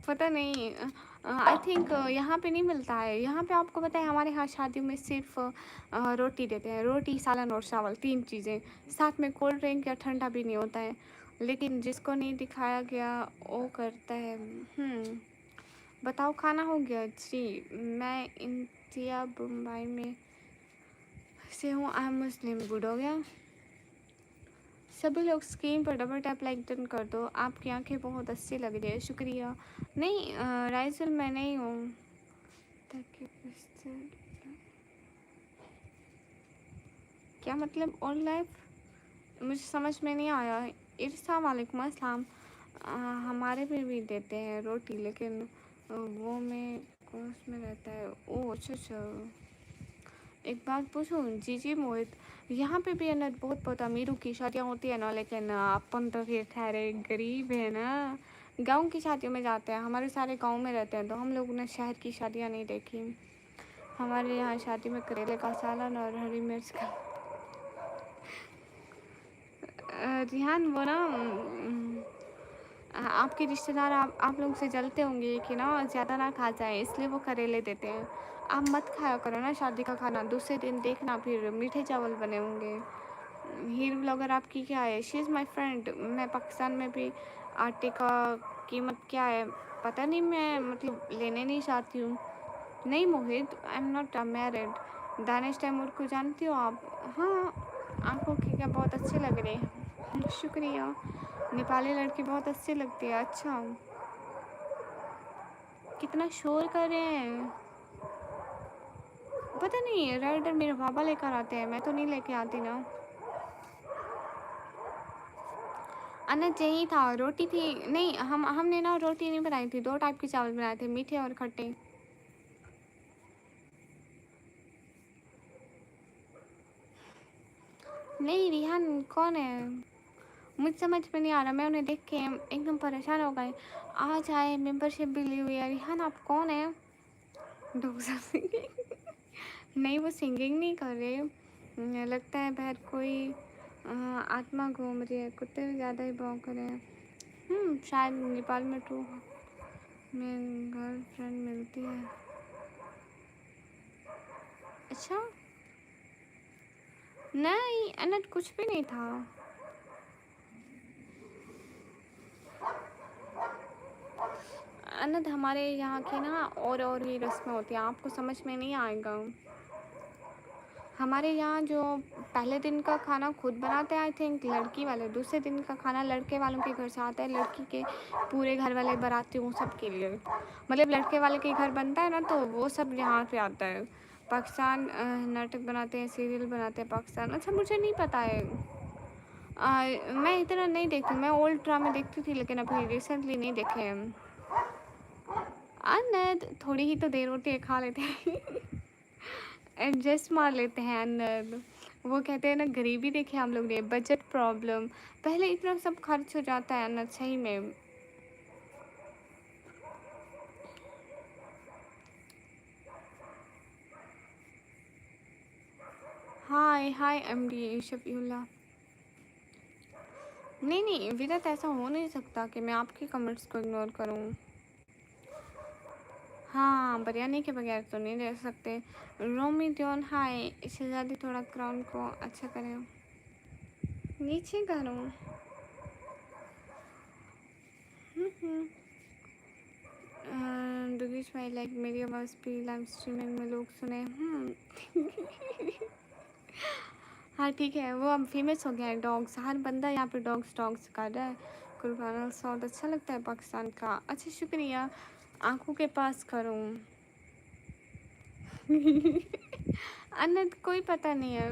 पता नहीं। आई थिंक यहाँ पे नहीं मिलता है। यहाँ पे आपको पता है हमारे यहाँ शादियों में सिर्फ रोटी देते हैं, रोटी सालन और चावल, 3 चीज़ें। साथ में कोल्ड ड्रिंक या ठंडा भी नहीं होता है। लेकिन जिसको नहीं दिखाया गया वो करता है। बताओ खाना हो गया जी। मैं इंडिया मुंबई में से हूँ। आई एम मुस्लिम। गुड हो गया। सभी लोग स्क्रीन पर डबल टैप लाइक डन कर दो। आपकी आंखें बहुत अच्छी लग रही है। शुक्रिया। नहीं राइसल मैं नहीं हूँ। क्या मतलब ऑन लाइफ? मुझे समझ में नहीं आया। इरसा वालेकुम अस्सलाम। हमारे में भी देते हैं रोटी, लेकिन वो में कोर्स में रहता है। ओह अच्छा। एक बात पूछूं जी जी मोहित, यहाँ पे भी है ना बहुत बहुत अमीरों की शादियाँ होती है ना, लेकिन अपन तो फिर ठहरे गरीब है ना। गांव की शादियों में जाते हैं। हमारे सारे गांव में रहते हैं, तो हम लोगों ने शहर की शादियाँ नहीं देखी। हमारे यहाँ शादी में करेले का सालन और हरी मिर्च का। रिहान वो ना आपके रिश्तेदार आप लोग से जलते होंगे कि ना ज़्यादा ना खा जाए, इसलिए वो करेले देते हैं। आप मत खाया करो ना शादी का खाना। दूसरे दिन देखना फिर मीठे चावल बने होंगे। हीर ब्लॉगर आपकी क्या है? She is my friend. मैं पाकिस्तान में भी आटे का कीमत क्या है पता नहीं, मैं मतलब लेने नहीं चाहती हूँ। नहीं Mohit, I am not married. Danish Taimur को जानती हो आप? हाँ, आपको क्या बहुत अच्छे लग रहे हैं। शुक्रिया। नेपाली लड़की बहुत अच्छी लगती है। अच्छा, कितना शोर कर रहे हैं पता नहीं। राइडर मेरे पापा लेकर आते हैं, मैं तो नहीं लेके आती ना। अनज यही था, रोटी थी। नहीं हमने ना रोटी नहीं बनाई थी, 2 टाइप के चावल बनाए थे, मीठे और खट्टे। नहीं रिहान कौन है? मुझे समझ में नहीं आ रहा। मैं उन्हें देख के एकदम परेशान हो गई। आज आए, मेंबरशिप भी ली हुई है। रिहान आप कौन है? डोसा सिंगिंग? नहीं वो सिंगिंग नहीं कर रहे। लगता है बाहर कोई आत्मा घूम रही है। कुत्ते भी ज़्यादा ही भौंक रहे हैं। शायद नेपाल में टू में गर्लफ्रेंड मिलती है। अच्छा नहीं अनट कुछ भी नहीं था। अनंत हमारे यहाँ की ना और ही रस्में होती हैं, आपको समझ में नहीं आएगा। हमारे यहाँ जो पहले दिन का खाना खुद बनाते हैं आई थिंक लड़की वाले, दूसरे दिन का खाना लड़के वालों के घर से आता है। लड़की के पूरे घर वाले बारातियों सब के लिए, मतलब लड़के वाले के घर बनता है ना, तो वो सब यहाँ पे आता है। पाकिस्तान नाटक बनाते हैं, सीरियल बनाते हैं पाकिस्तान। अच्छा मुझे नहीं पता है। मैं इतना नहीं देखती। मैं ओल्ड ड्रामे देखती थी, लेकिन अभी रिसेंटली नहीं देखे हैं। अनद थोड़ी ही तो देर होती है, खा लेते हैं। एडजस्ट मार लेते हैं अनद। वो कहते हैं ना गरीबी देखे हम लोग ने, बजट प्रॉब्लम। पहले इतना सब खर्च हो जाता है अनद सही में। हाय हाय एमडी शफीउल्ला। नहीं विरत, ऐसा हो नहीं सकता कि मैं आपके कमेंट्स को इग्नोर करूं। हाँ बिरयानी के बगैर तो नहीं रह सकते। रोमी त्योन हाय। शहजादी थोड़ा क्राउन को अच्छा करें, नीचे करूँ। दुगीश भाई लाइक मेरी आवाज़ भी लाइव स्ट्रीमिंग में लोग सुने। हाँ ठीक है, वो अब फेमस हो गया है डॉग्स, हर बंदा यहाँ पे डॉग्स डॉग्स कर रहा है। कुर्बाना सौद अच्छा लगता है पाकिस्तान का। अच्छा शुक्रिया, आंखों के पास करूँ। अन्नत कोई पता नहीं है,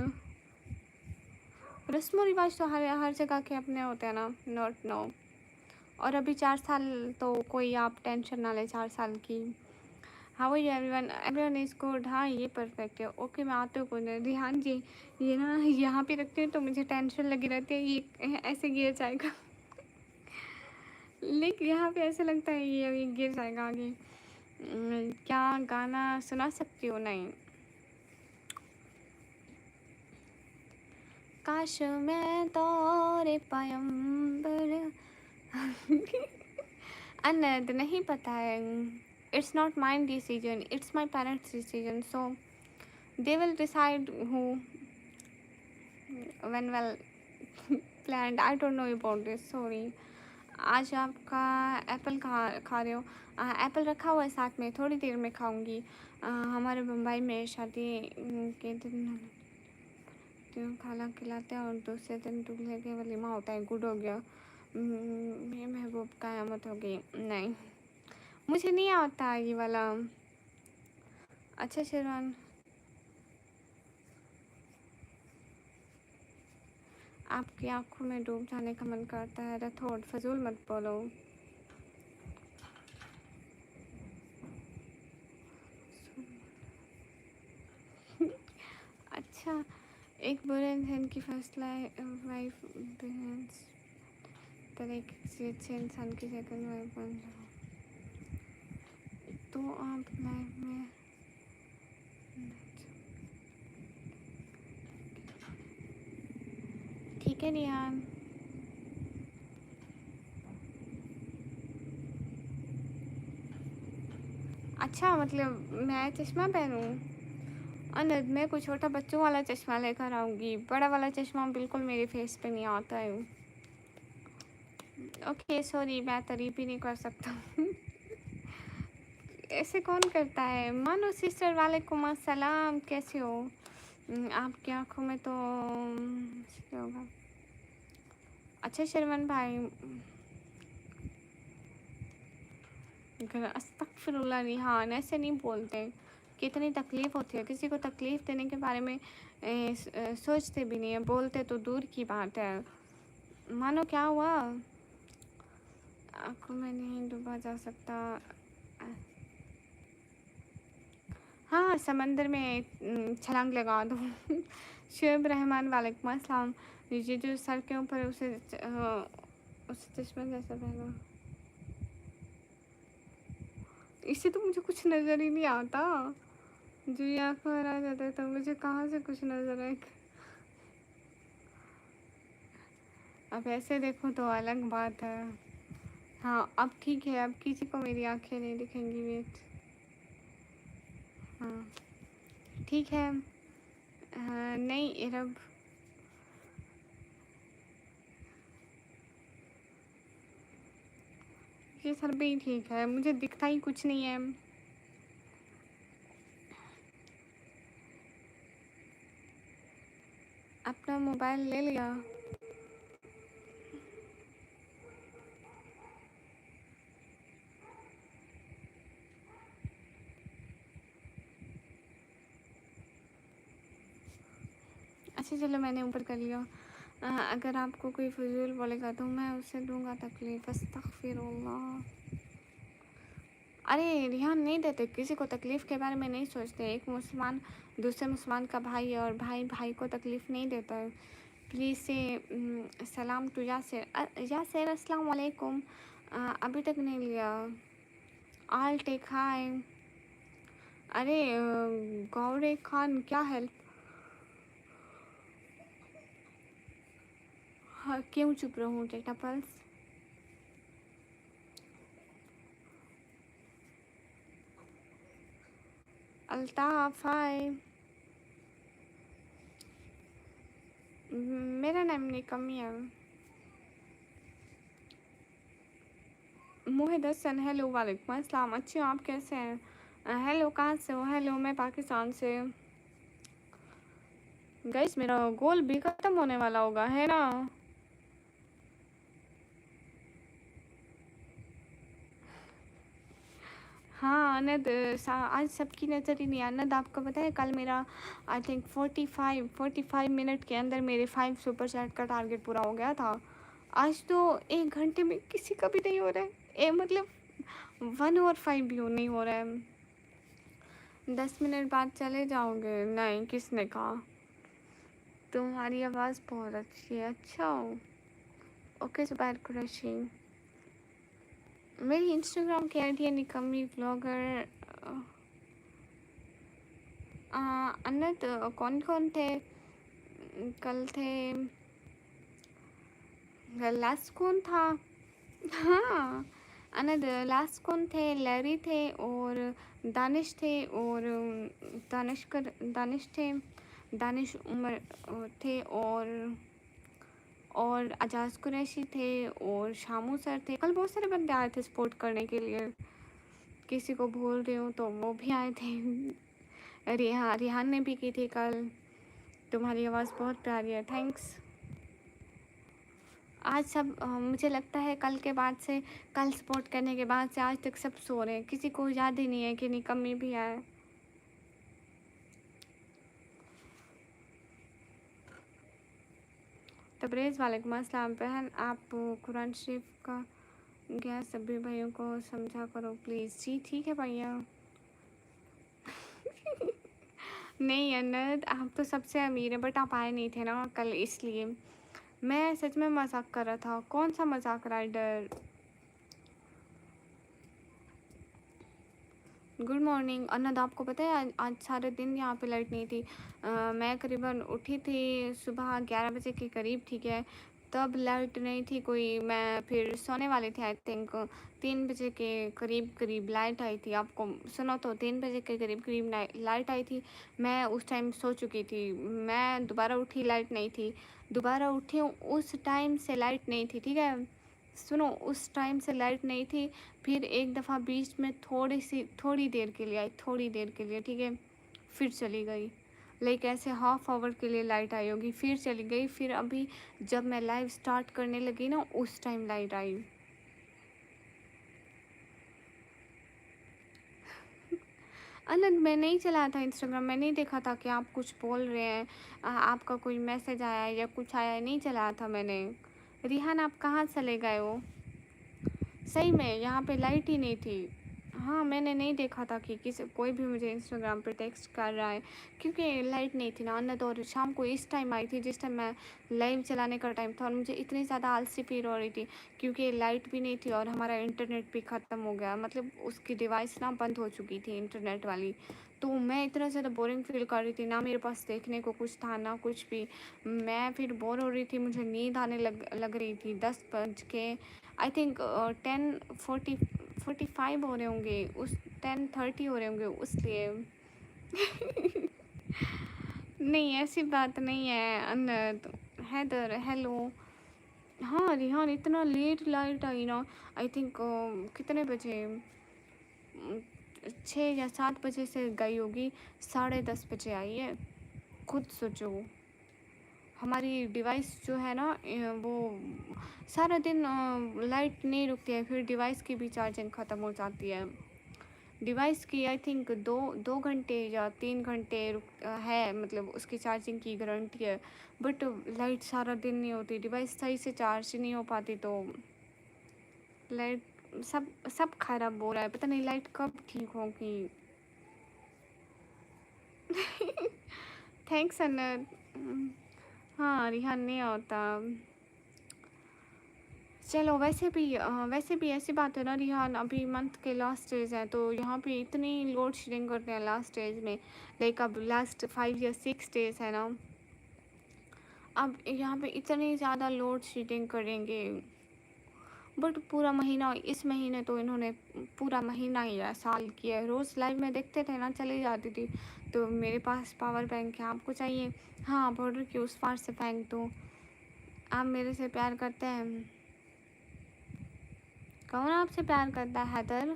रस्म और रिवाज तो हर हर जगह के अपने होते हैं ना, नॉट नो। और अभी 4 साल तो कोई आप टेंशन ना ले 4 साल की। How are you everyone, everyone is good. हाँ ये परफेक्ट है। ओके मैं आती हूँ कुछ रिहान जी, ये ना यहाँ पे रखती हूँ तो मुझे टेंशन लगी रहती है ये ऐसे गिर जाएगा। लेकिन यहाँ पे ऐसे लगता है ये अभी गिर जाएगा आगे। क्या गाना सुना सकती हो? नहीं। काश मैं तौरे पयंबर अनद नहीं पता है। It's not my decision, it's my parents decision, so they will decide who when well planned. I don't know about this, sorry. आज आपका एप्पल खा रहे हो? एप्पल रखा हुआ है साथ में, थोड़ी देर में खाऊंगी। हमारे मुंबई में शादी के दिन खाना खिलाते हैं और दूसरे दिन दूल्हे के वलीमा होता है। गुड हो गया। ये महबूब क़यामत हो गई। नहीं मुझे नहीं आता ये वाला। अच्छा शेरवान, आपकी आंखों में डूब जाने का मन करता है। रथोड़ फजूल मत बोलो। अच्छा, एक बुरे इंसान की फैसला वाइफ बहन तरीके से अच्छे इंसान की सेकंड वाइफ बन जाओ तो आप लाइफ में। ठीक है रियान। अच्छा मतलब मैं चश्मा पहनूं? अनद मैं कुछ छोटा बच्चों वाला चश्मा लेकर आऊँगी, बड़ा वाला चश्मा बिल्कुल मेरे फेस पे नहीं आता है। ओके सॉरी, मैं तारीफ ही नहीं कर सकता। ऐसे कौन करता है? मानो सिस्टर वालेकुम अस्सलाम, कैसे हो? आपकी आंखों में तो क्या होगा? अच्छा शर्मन भाई, अस्तगफिरुल्लाह रिहान, ऐसे नहीं बोलते। कितनी तकलीफ़ होती है, किसी को तकलीफ़ देने के बारे में सोचते भी नहीं है, बोलते तो दूर की बात है। मानो क्या हुआ? आंखों में नहीं डूबा जा सकता। हाँ समंदर में छलांग लगा दो। शुएब रहमान वालेकुम अस्सलाम। ये जो सर के ऊपर उस चश्मे जैसा पहना, इससे तो मुझे कुछ नज़र ही नहीं आता। जो ये आँखों में आ जाता है तो मुझे कहाँ से कुछ नज़र आएगा। अब ऐसे देखो तो अलग बात है। हाँ अब ठीक है, अब किसी को मेरी आँखें नहीं दिखेंगी। वेट, हाँ ठीक है। हाँ, नहीं इरब, ये सर भी ठीक है, मुझे दिखता ही कुछ नहीं है। अपना मोबाइल ले लिया? अच्छा चलो मैंने ऊपर कर लिया। अगर आपको कोई फजूल बोलेगा तो मैं उसे दूंगा तकलीफ़। अस्तगफिरुल्लाह। अरे रिहान नहीं देते, किसी को तकलीफ़ के बारे में नहीं सोचते। एक मुसलमान दूसरे मुसलमान का भाई है और भाई भाई को तकलीफ़ नहीं देता है। प्लीज़ से सलाम टू यासिर। यासिर अस्सलाम वालेकुम। अभी तक नहीं लिया। आल टेक हाय। अरे गौरे खान क्या हेल्प? हाँ क्यों चुप रहूँ? टेटा पल्स। अल्ताफ़ हाय। मेरा नाम निकमी है। मोहिद हसन हेलो वालेकुम अस्सलाम। अच्छी हूँ, आप कैसे हैं? हेलो कहाँ से हो? हेलो मैं पाकिस्तान से। गाइस मेरा गोल भी खत्म होने वाला होगा, है ना? हाँ अनद, आज सबकी नज़र ही नहीं। अनद आपको पता है कल मेरा आई थिंक 45 मिनट के अंदर मेरे 5 सुपर चैट का टारगेट पूरा हो गया था। आज तो 1 घंटे में किसी का भी नहीं हो रहा है। मतलब 1 और 5 भी नहीं हो रहा है। 10 मिनट बाद चले जाओगे? नहीं, किसने कहा? तुम्हारी आवाज़ बहुत अच्छी है। अच्छा, ओके जुबैर कुरैशी। मेरी इंस्टाग्राम की आईडी है निकम्मी व्लॉगर। अनंत, कौन कौन थे कल? थे लास्ट कौन था? हाँ अनंत, लास्ट कौन थे? लैरी थे और दानिश थे और दानिश थे, दानिश उमर थे और अजाज कुरैशी थे और शामू सर थे। कल बहुत सारे बंदे आए थे सपोर्ट करने के लिए। किसी को भूल रही हूँ तो वो भी आए थे। रिहान ने भी की थी कल। तुम्हारी आवाज़ बहुत प्यारी है, थैंक्स। आज सब मुझे लगता है कल के बाद से, कल सपोर्ट करने के बाद से आज तक सब सो रहे हैं। किसी को याद ही नहीं है कि निकम्मी भी आए। तबरेज़ वालेकुम अस्सलाम। बहन आप कुरान शरीफ का गया सभी भाइयों को समझा करो प्लीज़। जी ठीक है भैया। नहीं अनद, आप तो सबसे अमीर है बट आप आए नहीं थे ना कल, इसलिए। मैं सच में मजाक कर रहा था। कौन सा मजाक राइडर? Good morning अनद। आपको पता है आज सारे दिन यहाँ पे लाइट नहीं थी। मैं करीबन उठी थी सुबह 11 बजे के करीब, ठीक है? तब लाइट नहीं थी कोई। मैं फिर सोने वाली थी, आई थिंक 3 बजे के करीब करीब लाइट आई थी। आपको सुनो तो 3 बजे के करीब करीब लाइट आई थी। मैं उस टाइम सो चुकी थी। मैं दोबारा उठी, लाइट नहीं थी। दोबारा उठी हूँ, उस टाइम से लाइट नहीं थी, ठीक है? सुनो, उस टाइम से लाइट नहीं थी। फिर एक दफ़ा बीच में थोड़ी देर के लिए आई, थोड़ी देर के लिए, ठीक है? फिर चली गई। लाइक ऐसे हाफ आवर के लिए लाइट आई होगी, फिर चली गई। फिर अभी जब मैं लाइव स्टार्ट करने लगी ना, उस टाइम लाइट आई। अनंत, मैं नहीं चलाया था इंस्टाग्राम। मैं नहीं देखा था कि आप कुछ बोल रहे हैं, आपका कोई मैसेज आया या कुछ आया। नहीं चलाया था मैंने। रिहान आप कहाँ चले गए हो? सही में यहाँ पे लाइट ही नहीं थी। हाँ मैंने नहीं देखा था कि कोई भी मुझे इंस्टाग्राम पे टेक्स्ट कर रहा है, क्योंकि लाइट नहीं थी ना अनंत। और शाम को इस टाइम आई थी जिस टाइम मैं लाइव चलाने का टाइम था, और मुझे इतनी ज़्यादा आलसी फील हो रही थी क्योंकि लाइट भी नहीं थी और हमारा इंटरनेट भी ख़त्म हो गया। मतलब उसकी डिवाइस ना बंद हो चुकी थी इंटरनेट वाली। तो मैं इतना ज़्यादा बोरिंग फील कर रही थी ना, मेरे पास देखने को कुछ था ना कुछ भी। मैं फिर बोर हो रही थी, मुझे नींद आने लग रही थी। 10 बज के आई थिंक 10:45 हो रहे होंगे, उस 10:30 हो रहे होंगे, उसलिए। नहीं ऐसी बात नहीं है अनंत। हैदर हेलो। हाँ रिहान, इतना लेट लाइट आई ना। आई थिंक कितने बजे, 6 या 7 बजे से गई होगी, 10:30 बजे आई है। खुद सोचो, हमारी डिवाइस जो है ना वो सारा दिन लाइट नहीं रुकती है, फिर डिवाइस की भी चार्जिंग ख़त्म हो जाती है। डिवाइस की आई थिंक 2 घंटे या 3 घंटे है, मतलब उसकी चार्जिंग की गारंटी है। बट लाइट सारा दिन नहीं होती, डिवाइस सही से चार्ज नहीं हो पाती, तो लाइट सब सब खराब हो रहा है। पता नहीं लाइट कब ठीक होगी। Thanks owner. हाँ रिहान नहीं होता। चलो वैसे भी ऐसी बात है ना रिहान, अभी मंथ के लास्ट डेज हैं तो यहाँ पे इतनी लोड शेडिंग करते हैं लास्ट डेज में। लाइक अब लास्ट 5 या 6 डेज है ना, अब यहाँ पे इतनी ज़्यादा लोड शेडिंग करेंगे। बट पूरा महीना, इस महीने तो इन्होंने पूरा महीना ही है, साल किया है। रोज़ लाइव में देखते थे ना, चली जाती थी। तो मेरे पास पावर बैंक है, आपको चाहिए? हाँ बॉर्डर के उस पार से फेंक दो। आप मेरे से प्यार करते हैं? कौन आपसे प्यार करता है हैदर?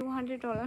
$200.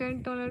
$10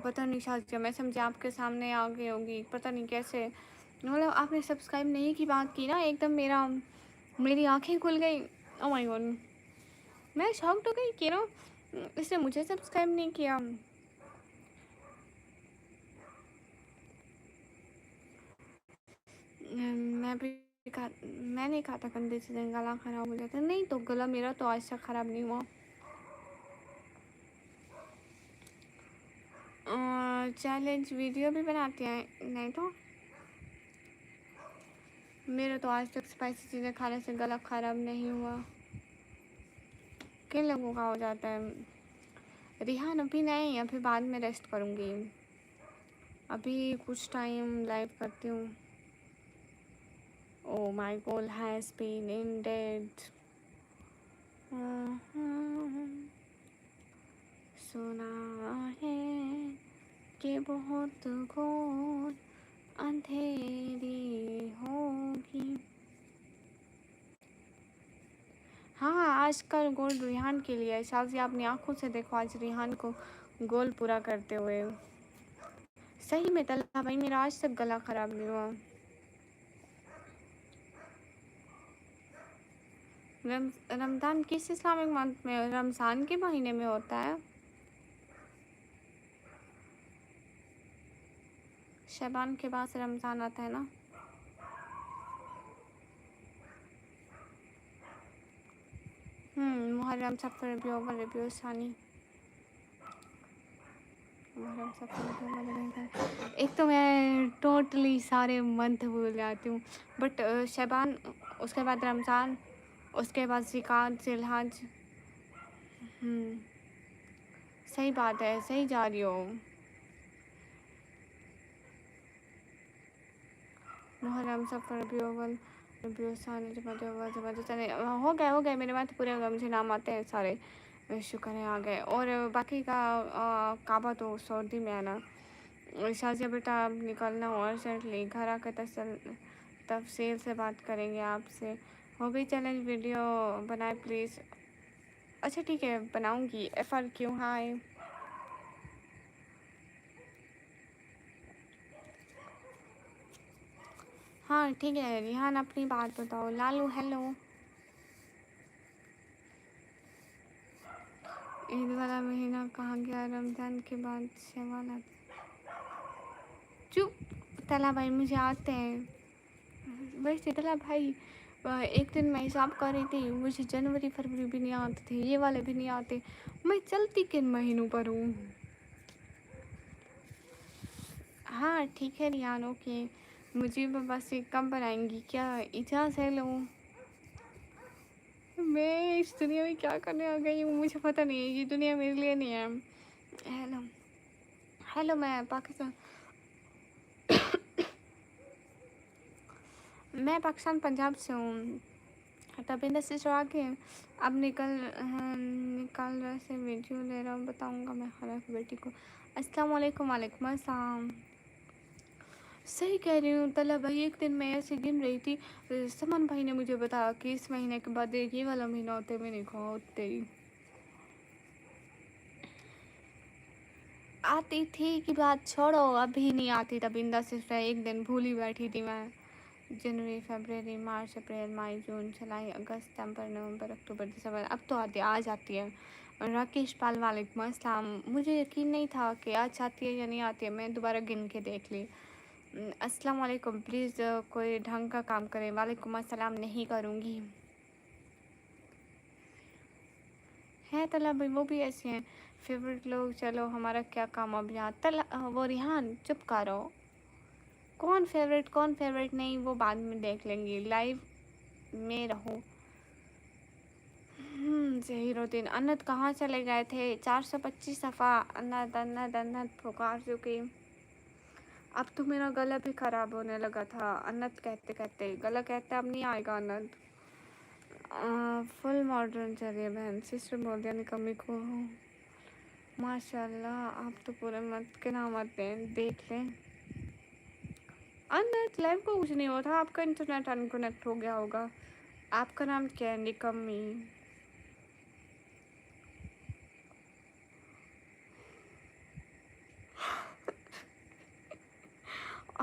पता नहीं शायद क्या मैं समझी आपके सामने आ गई होगी, पता नहीं कैसे। मतलब आपने सब्सक्राइब नहीं की बात की ना, एकदम मेरी आंखें खुल गई। ओह माय गॉड, मैं शॉक्ड हो गई कि इसने मुझे सब्सक्राइब नहीं किया। मैं भी मैंने कहा था गंदे से गला ख़राब हो जाता, नहीं तो गला मेरा तो आज तक ख़राब नहीं हुआ। चैलेंज वीडियो भी बनाते हैं, नहीं तो मेरा तो आज तक स्पाइसी चीज़ें खाने से गला ख़राब नहीं हुआ। किन लोगों का हो जाता है। रिहान अभी नहीं, अभी बाद में रेस्ट करूँगी, अभी कुछ टाइम लाइव करती हूँ। Oh my goal has been ended. सुना है कि बहुत घोर अंधेरी होगी। हाँ, आज कल गोल रिहान के लिए। शाज़ी अपनी आंखों से देखो आज रिहान को गोल पूरा करते हुए। सही में तल्ला भाई, मेरा आज तक गला ख़राब नहीं हुआ। रमज़ान किस इस्लामिक मंथ में, रमज़ान के महीने में होता है। शबान के बाद से रमज़ान आता है ना। मुहर्रम, सफ़र, रबीउल अव्वल, रबीउल सानी। मुहर्रम, सफ़र, रबीउल अव्वल, रबीउल सानी। एक तो मैं टोटली सारे मंथ भूल जाती हूँ, बट शबान, उसके बाद रमज़ान, उसके बाद ज़िकात, ज़िलहज। सही बात है, सही जा रही हो। मुहर्रम, सफ़र, रबीउल अव्वल, रबीउल सानी, जमादुल अव्वल, जमादुल सानी। हो गए मेरे बात पूरे हो गए, मुझे नाम आते हैं सारे। शुक्र है आ गए। और बाकी का काबा तो सऊदी में है ना। शाज़िया बेटा अब निकलना हो अर्जेंटली, घर आकर तफसील से बात करेंगे आपसे। हो गई चैलेंज वीडियो बनाए प्लीज़। अच्छा ठीक है, बनाऊँगी। FRQ हाय। हाँ ठीक है रिहान, अपनी बात बताओ। लालू हेलो। ईद वाला महीना कहाँ गया, रमज़ान के बाद शवाल आता। चुप तला भाई, मुझे आते हैं वैसे। तला भाई एक दिन मैं हिसाब कर रही थी, मुझे जनवरी फरवरी भी नहीं आते थे, ये वाले भी नहीं आते। मैं चलती किन महीनों पर हूँ। हाँ ठीक है रिहान, ओके। मुझे बस एक कम बनाएंगी क्या, इजाज़ है लो। मैं इस दुनिया में क्या करने आ गई हूँ, मुझे पता नहीं है, ये दुनिया मेरे लिए नहीं है। हेलो हेलो, मैं पाकिस्तान मैं पाकिस्तान पंजाब से हूँ। तबिंदर से जो आके अब निकल रहा से वीडियो ले रहा हूँ, बताऊँगा मैं खाला की बेटी को। अस्सलाम वालेकुम। वालेकुम अस्सलाम। सही कह रही हूँ तला भाई, एक दिन मैं ऐसे गिन रही थी, समन भाई ने मुझे बताया कि इस महीने के बाद एक ये वाला महीना होते, मैंने कहा होते ही आती थी कि बात छोड़ो, अभी नहीं आती। तबिंदर सिर्फ एक दिन भूली बैठी थी मैं। जनवरी, फरवरी, मार्च, अप्रैल, मई, जून, जुलाई, अगस्त, सितंबर, नवंबर, अक्टूबर, दिसंबर, अब तो आ जाती है। और राकेश पाल वालेकुम अस्सलाम। मुझे यकीन नहीं था कि आज आती है या नहीं आती है, मैं दोबारा गिन के देख ली। अस्सलाम वालेकुम, प्लीज़ कोई ढंग का काम करें। वालेकुम अस्सलाम, नहीं करूँगी। है तला भाई, वो भी ऐसे हैं फेवरेट लोग। चलो हमारा क्या काम अब यहाँ। तला वो रिहान चुप करो। कौन फेवरेट नहीं, वो बाद में देख लेंगे, लाइव में रहो। ज़हीरुद्दीन अनत कहाँ चले गए थे। 425 दफ़ा अनत अनत अनत पुकार चुकी। अब तो मेरा गला भी ख़राब होने लगा था अनत कहते कहते। गला कहते अब नहीं आएगा अनत। फुल मॉडर्न चलिए बहन, सिस्टर बोल दिया निकम्मी को। माशाल्लाह, आप तो पूरे मत के नाम आते हैं, देख लें। अनत लाइव को कुछ नहीं हुआ था, आपका इंटरनेट अनकनेक्ट हो गया होगा। आपका नाम क्या है निकम्मी।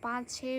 5-6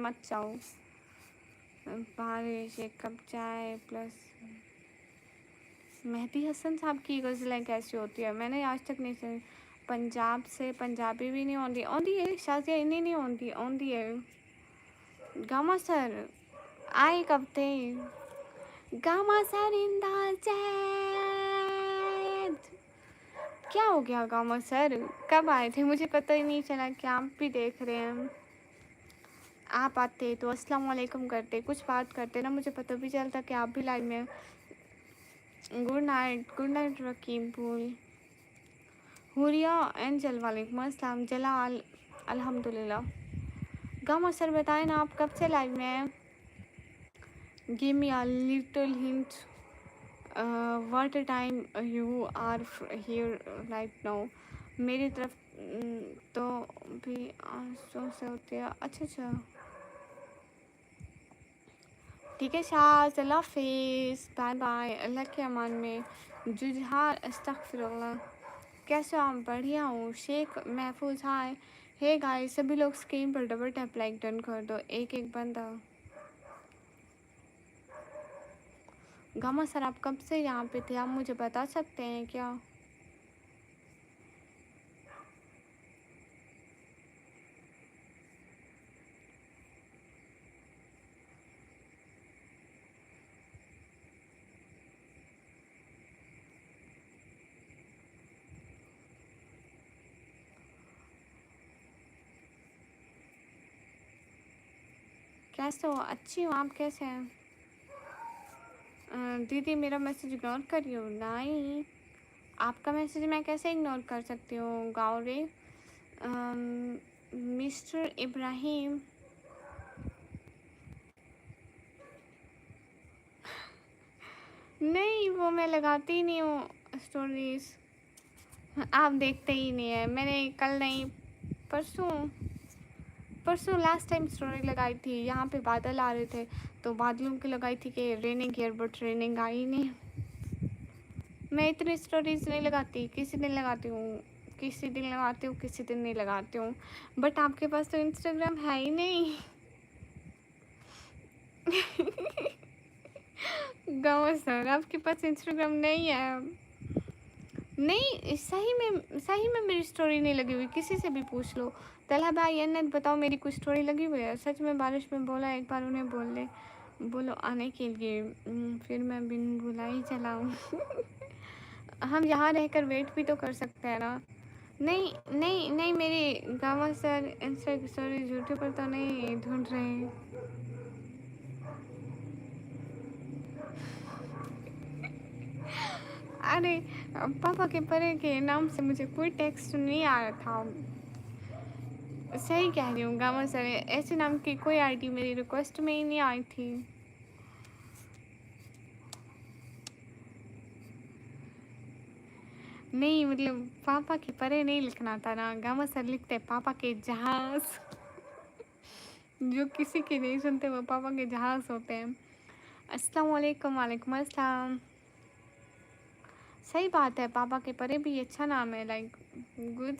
मत जाओ। बारिश, एक कप चाय प्लस मेहदी हसन साहब की गज़लें कैसी होती है? मैंने आज तक नहीं सुनी। पंजाब से पंजाबी भी नहीं आती। आती है शाज़िया, इन्हें नहीं आती, आती है। गामा सर आए कब थे? Gamma sir in the chat. क्या हो गया गामा सर? कब आए थे? मुझे पता ही नहीं चला कि आप भी देख रहे हैं। आप आते तो अस्सलाम वालेकुम करते, कुछ बात करते ना, मुझे पता भी चलता कि आप भी लाइव में। Good night Rakibul. Huriya angel वालेकुम अस्सलाम। जलाल अल्हम्दुलिल्लाह। गामा सर बताएं ना, आप कब से लाइव में हैं? Give me a little hint what time you are here right now. मेरी तरफ तो भी आंसू से होती है। अच्छा, ठीक है शाज, अल्लाह हाफिज़, बाय बाय, अल्लाह के अमान में। जुजहार अस्तगफिरुल्लाह। कैसे हो आप? बढ़िया हूँ। शेख महफूज हाय। हे गाइस, सभी लोग स्क्रीन पर डबल टैप लाइक डन कर दो, एक एक बंदा। गामा सर आप कब से यहाँ पे थे? आप मुझे बता सकते हैं क्या? कैसे हो? अच्छी हूँ, आप कैसे हैं? दीदी मेरा मैसेज इग्नोर करी हो? नहीं, आपका मैसेज मैं कैसे इग्नोर कर सकती हूँ गाँव रे? मिस्टर इब्राहिम। नहीं, वो मैं लगाती ही नहीं हूँ स्टोरीज। आप देखते ही नहीं है। मैंने कल नहीं, परसों लास्ट टाइम स्टोरी लगाई थी। यहाँ पे बादल आ रहे थे तो बादलों की लगाई थी कि रेनिंग हियर, बट रेनिंग आई नहीं। मैं इतनी स्टोरीज नहीं लगाती, किसी दिन लगाती हूँ, किसी दिन लगाती हूँ, किसी दिन नहीं लगाती हूँ। बट आपके पास तो इंस्टाग्राम है ही नहीं। गाँव सर आपके पास इंस्टाग्राम नहीं है? नहीं, सही में मेरी स्टोरी नहीं लगी हुई, किसी से भी पूछ लो। तलहा भाई अन्नत बताओ, मेरी कुछ स्टोरी लगी हुई है? सच में बारिश में बोला एक बार उन्हें बोलो आने के लिए। फिर मैं बिन बुलाई चला हूँ। हम यहाँ रहकर वेट भी तो कर सकते हैं ना। नहीं नहीं नहीं, मेरी गाँव सर इंस्टा की स्टोरी यूट्यूब पर तो नहीं ढूंढ रहे हैं। अरे पापा के परे के नाम से मुझे कोई टेक्स्ट नहीं आ रहा था। सही कह रही हूँ गामा सर, ऐसे नाम की कोई आईडी मेरी रिक्वेस्ट में ही नहीं आई थी। नहीं मतलब पापा के परे नहीं लिखना था ना, गामा सर लिखते पापा के जहाज। जो किसी की नहीं सुनते वो पापा के जहाज होते हैं। अस्सलाम वालेकुम। वालेकुम अस्सलाम। सही बात है, पापा के परे भी अच्छा नाम है, लाइक गुड।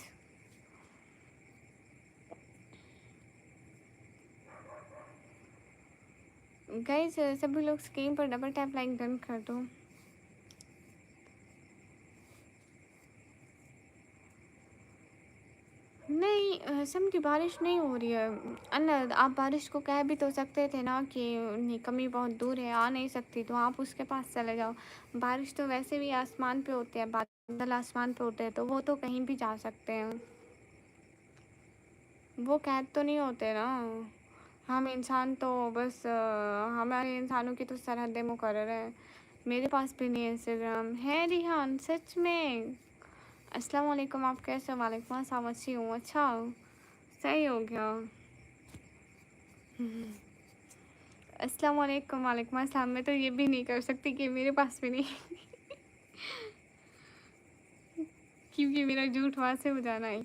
गाइस सभी लोग स्क्रीन पर डबल टैप लाइक डन कर दो। नहीं असम की बारिश नहीं हो रही है। अन्न आप बारिश को कह भी तो सकते थे ना कि नहीं, कमी बहुत दूर है, आ नहीं सकती, तो आप उसके पास चले जाओ। बारिश तो वैसे भी आसमान पे होते हैं, बादल आसमान पे होते हैं, तो वो तो कहीं भी जा सकते हैं। वो कैद तो नहीं होते ना। हम इंसान तो बस हमारे इंसानों की तो सरहदें मुकर्रर है। मेरे पास भी नहीं इंस्टाग्राम है रिहान, सच में। अस्सलाम वालेकुम, आप कैसे हो? वालेकुम अस्सलाम, अच्छी हूँ। अच्छा सही हो गया। अस्सलाम वालेकुम। वालेकुम अस्सलाम। मैं तो ये भी नहीं कर सकती कि मेरे पास भी नहीं। क्योंकि मेरा झूठ वहाँ से हो जाना है।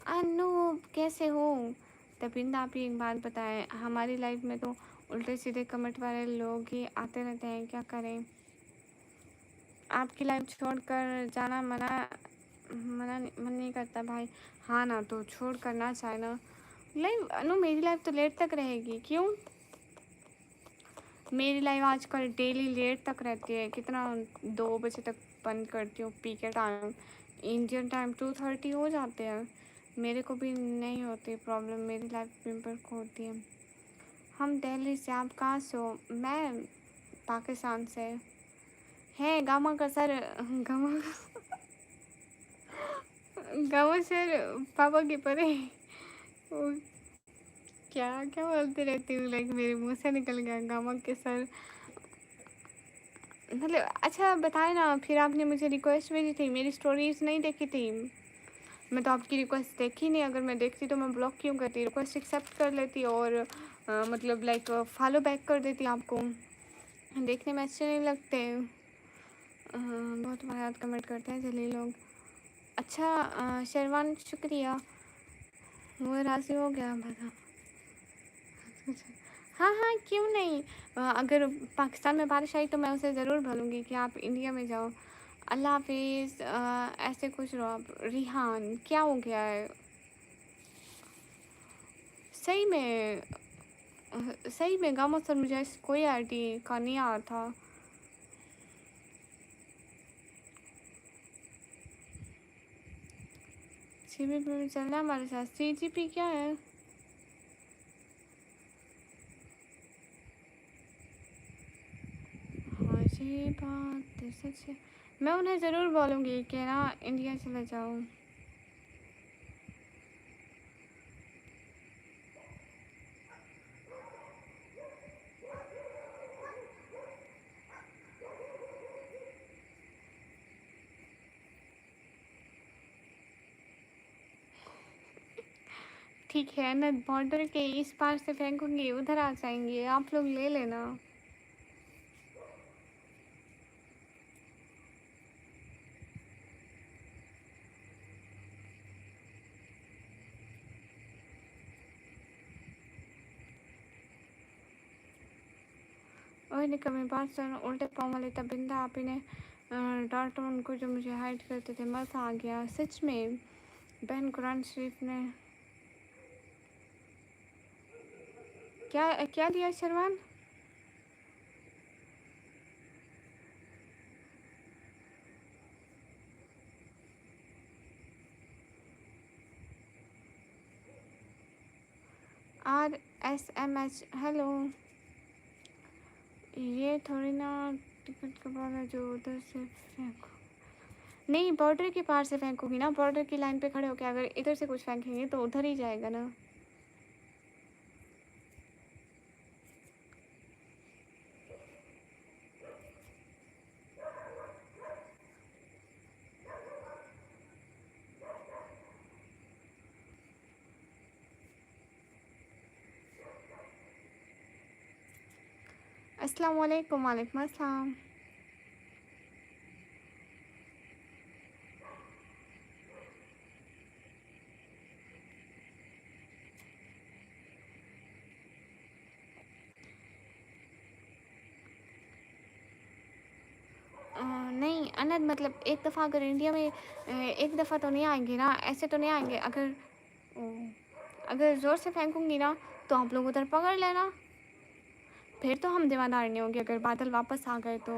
अनूप कैसे हो? तपिंदा आप ही एक बात बताएं, हमारी लाइफ में तो उल्टे सीधे कमेंट वाले लोग ही आते रहते हैं, क्या करें? आपकी लाइफ छोड़कर जाना मना मन नहीं करता भाई। हाँ ना, तो छोड़ करना चाहे ना। लाइफ अनु, मेरी लाइफ तो लेट तक रहेगी। क्यों? मेरी लाइफ आजकल डेली लेट तक रहती है। कितना, 2 बजे तक बंद करती हूँ पी के टाइम। इंडियन टाइम 2:30 हो जाते हैं। मेरे को भी नहीं होती प्रॉब्लम, मेरी लाइफ मेंबर को होती है। हम दिल्ली से, आप कहाँ से हो? मैं पाकिस्तान से। है गामा का सर, गामा, गामा सर पापा के परे। वो क्या क्या बोलती रहती हूँ, लाइक मेरे मुंह से निकल गया गामा के सर। मतलब अच्छा बताए ना, फिर आपने मुझे रिक्वेस्ट भेजी थी, मेरी स्टोरीज नहीं देखी थी। मैं तो आपकी रिक्वेस्ट देखी नहीं। अगर मैं देखती तो मैं ब्लॉक क्यों करती? रिक्वेस्ट एक्सेप्ट कर लेती और मतलब लाइक फॉलो बैक कर देती आपको। देखने में अच्छे नहीं लगते। बहुत बात कमेंट करते हैं जलील लोग। अच्छा शेरवान शुक्रिया, वो राज़ी हो गया बता। हाँ हाँ, क्यों नहीं। अगर पाकिस्तान में बारिश आई तो मैं उसे ज़रूर बोलूँगी कि आप इंडिया में जाओ। अल्लाह हाफिज़। ऐसे खुश रहो आप। रिहान, क्या हो गया है? सही में, सही में गामा सर, मुझे कोई आईडी का नहीं आया था। CBP में चलना है हमारे साथ। CGP क्या है? हाँ ये बात तो सच है। मैं उन्हें ज़रूर बोलूँगी कि ना इंडिया चले जाओ। ठीक है ना, बॉर्डर के इस पार से फेंकूंगी, उधर आ जाएंगे, आप लोग ले लेना। और निकल में बात सुन, उल्टे पाँव वाले तबिंदा आप इन्हें डांटो उनको जो मुझे हाइड करते थे। मज़ा आ गया सच में। बहन कुरान शरीफ ने क्या क्या दिया शरवान? RSMH hello. ये थोड़ी ना टिकट के बाद है जो उधर से फेंको। नहीं, बॉर्डर के पार से फेंकोगी ना, बॉर्डर की लाइन पे खड़े होके अगर इधर से कुछ फेंकेंगे तो उधर ही जाएगा ना। अस्सलाम वालेकुम। वालेकुम अस्सलाम। नहीं अनद, मतलब एक दफ़ा अगर इंडिया में एक दफ़ा तो नहीं आएंगे ना, ऐसे तो नहीं आएंगे। अगर अगर ज़ोर से फेंकूंगी ना तो आप लोग उधर पकड़ लेना। फिर तो हम दीवानदार नहीं होंगे अगर बादल वापस आ गए तो।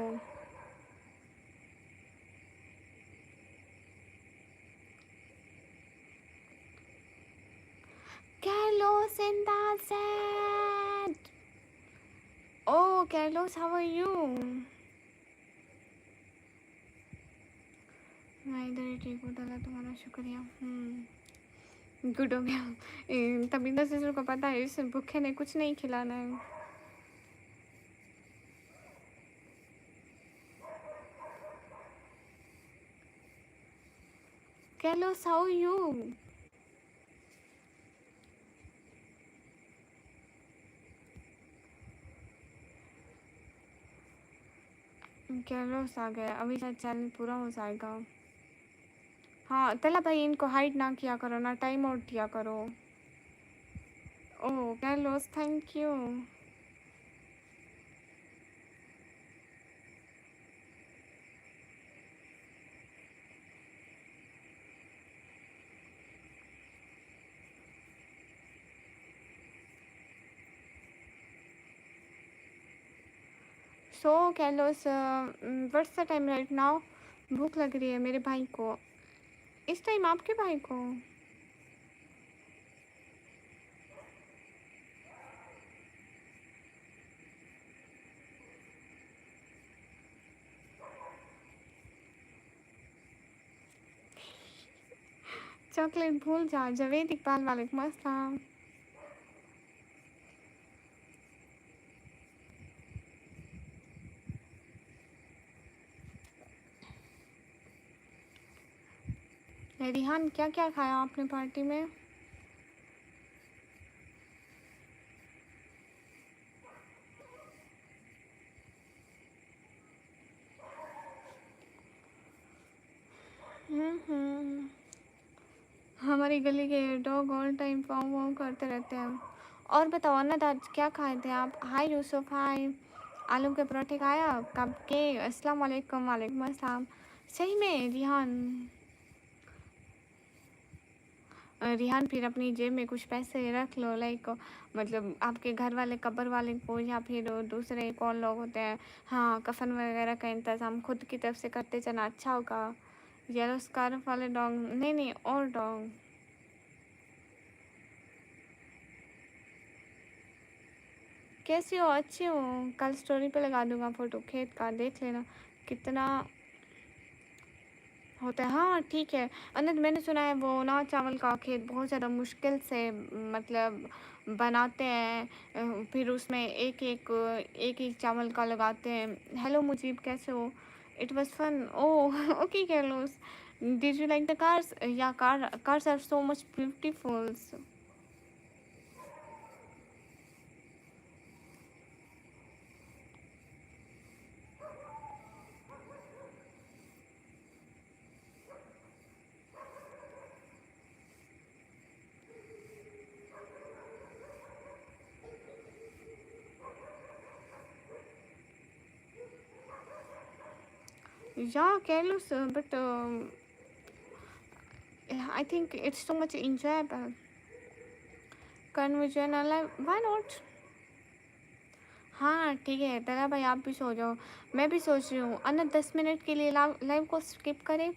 Carlos in the set. Oh, Carlos, how are you? मैं इधर ही ठीक हूँ, तला तुम्हारा शुक्रिया। गुड हो गया। तबिंदा सिस्टर को पता है इस भूखे ने कुछ नहीं खिलाना है। Carlos, how are you? Carlos आ गया, अभी शायद चैनल पूरा हो जाएगा। हाँ तला भाई, इनको हाइड ना किया करो ना, टाइम आउट दिया करो। ओह Carlos, thank you. So callus, what's the time right now? भूख लग रही है मेरे भाई को। इस टाइम आपके भाई को? चॉकलेट भूल जा। जवेद इकबाल वालेकुम अस्सलाम। रिहान, क्या क्या खाया आपने पार्टी में? हम्म। हमारी गली के डॉग ऑल टाइम पाँव वाँव करते रहते हैं। और बताओ अनद, आज क्या खाए थे आप? हाय यूसुफ, हाय। आलू के पराठे खाया? कब के? अस्सलाम वालेकुम। वालेकुम अस्सलाम। सही में रिहान? रिहान, फिर अपनी जेब में कुछ पैसे रख लो, लाइक मतलब आपके घर वाले कब्र वाले को या फिर दूसरे कौन लोग होते हैं, हाँ, कफन वगैरह का इंतज़ाम खुद की तरफ से करते चलना, अच्छा होगा। येलो स्कार्फ वाले डॉग नहीं, नहीं, और डॉग। कैसी हो? अच्छी हो? कल स्टोरी पे लगा दूंगा फ़ोटो खेत का, देख लेना कितना होता है। हाँ ठीक है। अनंत, मैंने सुना है वो ना चावल का खेत बहुत ज़्यादा मुश्किल से मतलब बनाते हैं, फिर उसमें एक एक चावल का लगाते हैं। हेलो मुजीब, कैसे हो? It was fun. Oh okay careless, did you like the cars? या cars are so much beautiful. Yeah, careless, but I think it's so much enjoyable. Conversation alive, why not? हाँ ठीक है तला भाई, आप भी सो जाओ। मैं भी सोच रही हूँ अन्य 10 मिनट के लिए लाइव को स्किप करें,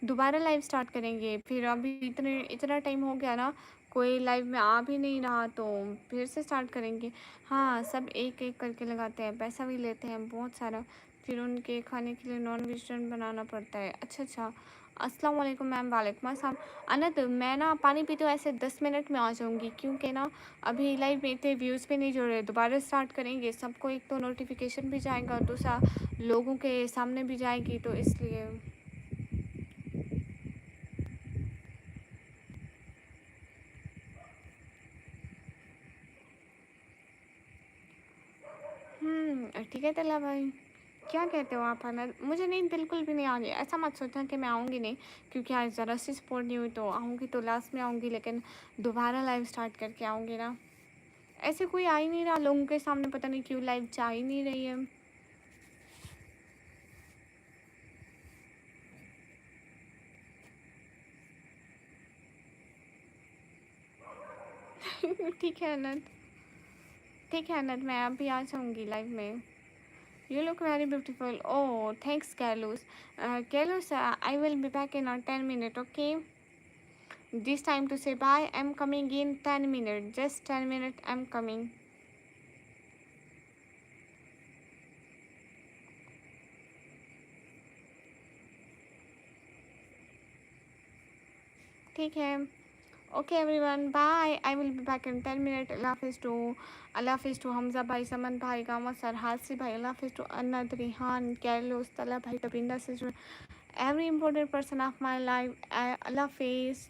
दोबारा लाइव स्टार्ट करेंगे। फिर अभी इतना टाइम हो गया ना, कोई लाइव में आ भी नहीं रहा, तो फिर से स्टार्ट करेंगे। हाँ, सब एक एक करके लगाते हैं, पैसा भी लेते हैं बहुत सारा, फिर उनके खाने के लिए नॉन वेजिटेरियन बनाना पड़ता है। अच्छा अच्छा, अस्सलाम वालेकुम मैम। वालेकुम अस्सलाम। अनंत, मैं ना पानी पीते हुए ऐसे 10 मिनट में आ जाऊँगी, क्योंकि ना अभी लाइव में इतने व्यूज़ पे नहीं जुड़ रहे। दोबारा स्टार्ट करेंगे, सबको एक तो नोटिफिकेशन भी जाएगा और दूसरा लोगों के सामने भी जाएगी, तो इसलिए। ठीक है तला भाई, क्या कहते हो आप अनर? मुझे नींद बिल्कुल भी नहीं आ रही। ऐसा मत सोचना कि मैं आऊँगी नहीं, क्योंकि आज ज़रा सी सपोर्ट नहीं हुई, तो आऊँगी तो लास्ट में आऊँगी, लेकिन दोबारा लाइव स्टार्ट करके आऊँगी ना। ऐसे कोई आ ही नहीं रहा लोगों के सामने, पता नहीं क्यों लाइव जा ही नहीं रही है। ठीक है अनंत, ठीक है अनंत, मैं अभी आ जाऊँगी लाइव में। You look very beautiful. Oh, thanks, Carlos. Carlos, I will be back in 10 minutes, okay? This time to say bye. I'm coming in 10 minutes. Just 10 minutes, I'm coming. ठीक है। Okay everyone, bye. I will be back in 10 minute. अल्लाह हाफिज़ to Hamza भाई, समन भाई, gamma sir, हासी भाई, अल्लाह हाफिज़ to अनद, Rihan, Carlos, तला भाई, Tabinda sister, every important person of my life. Allah face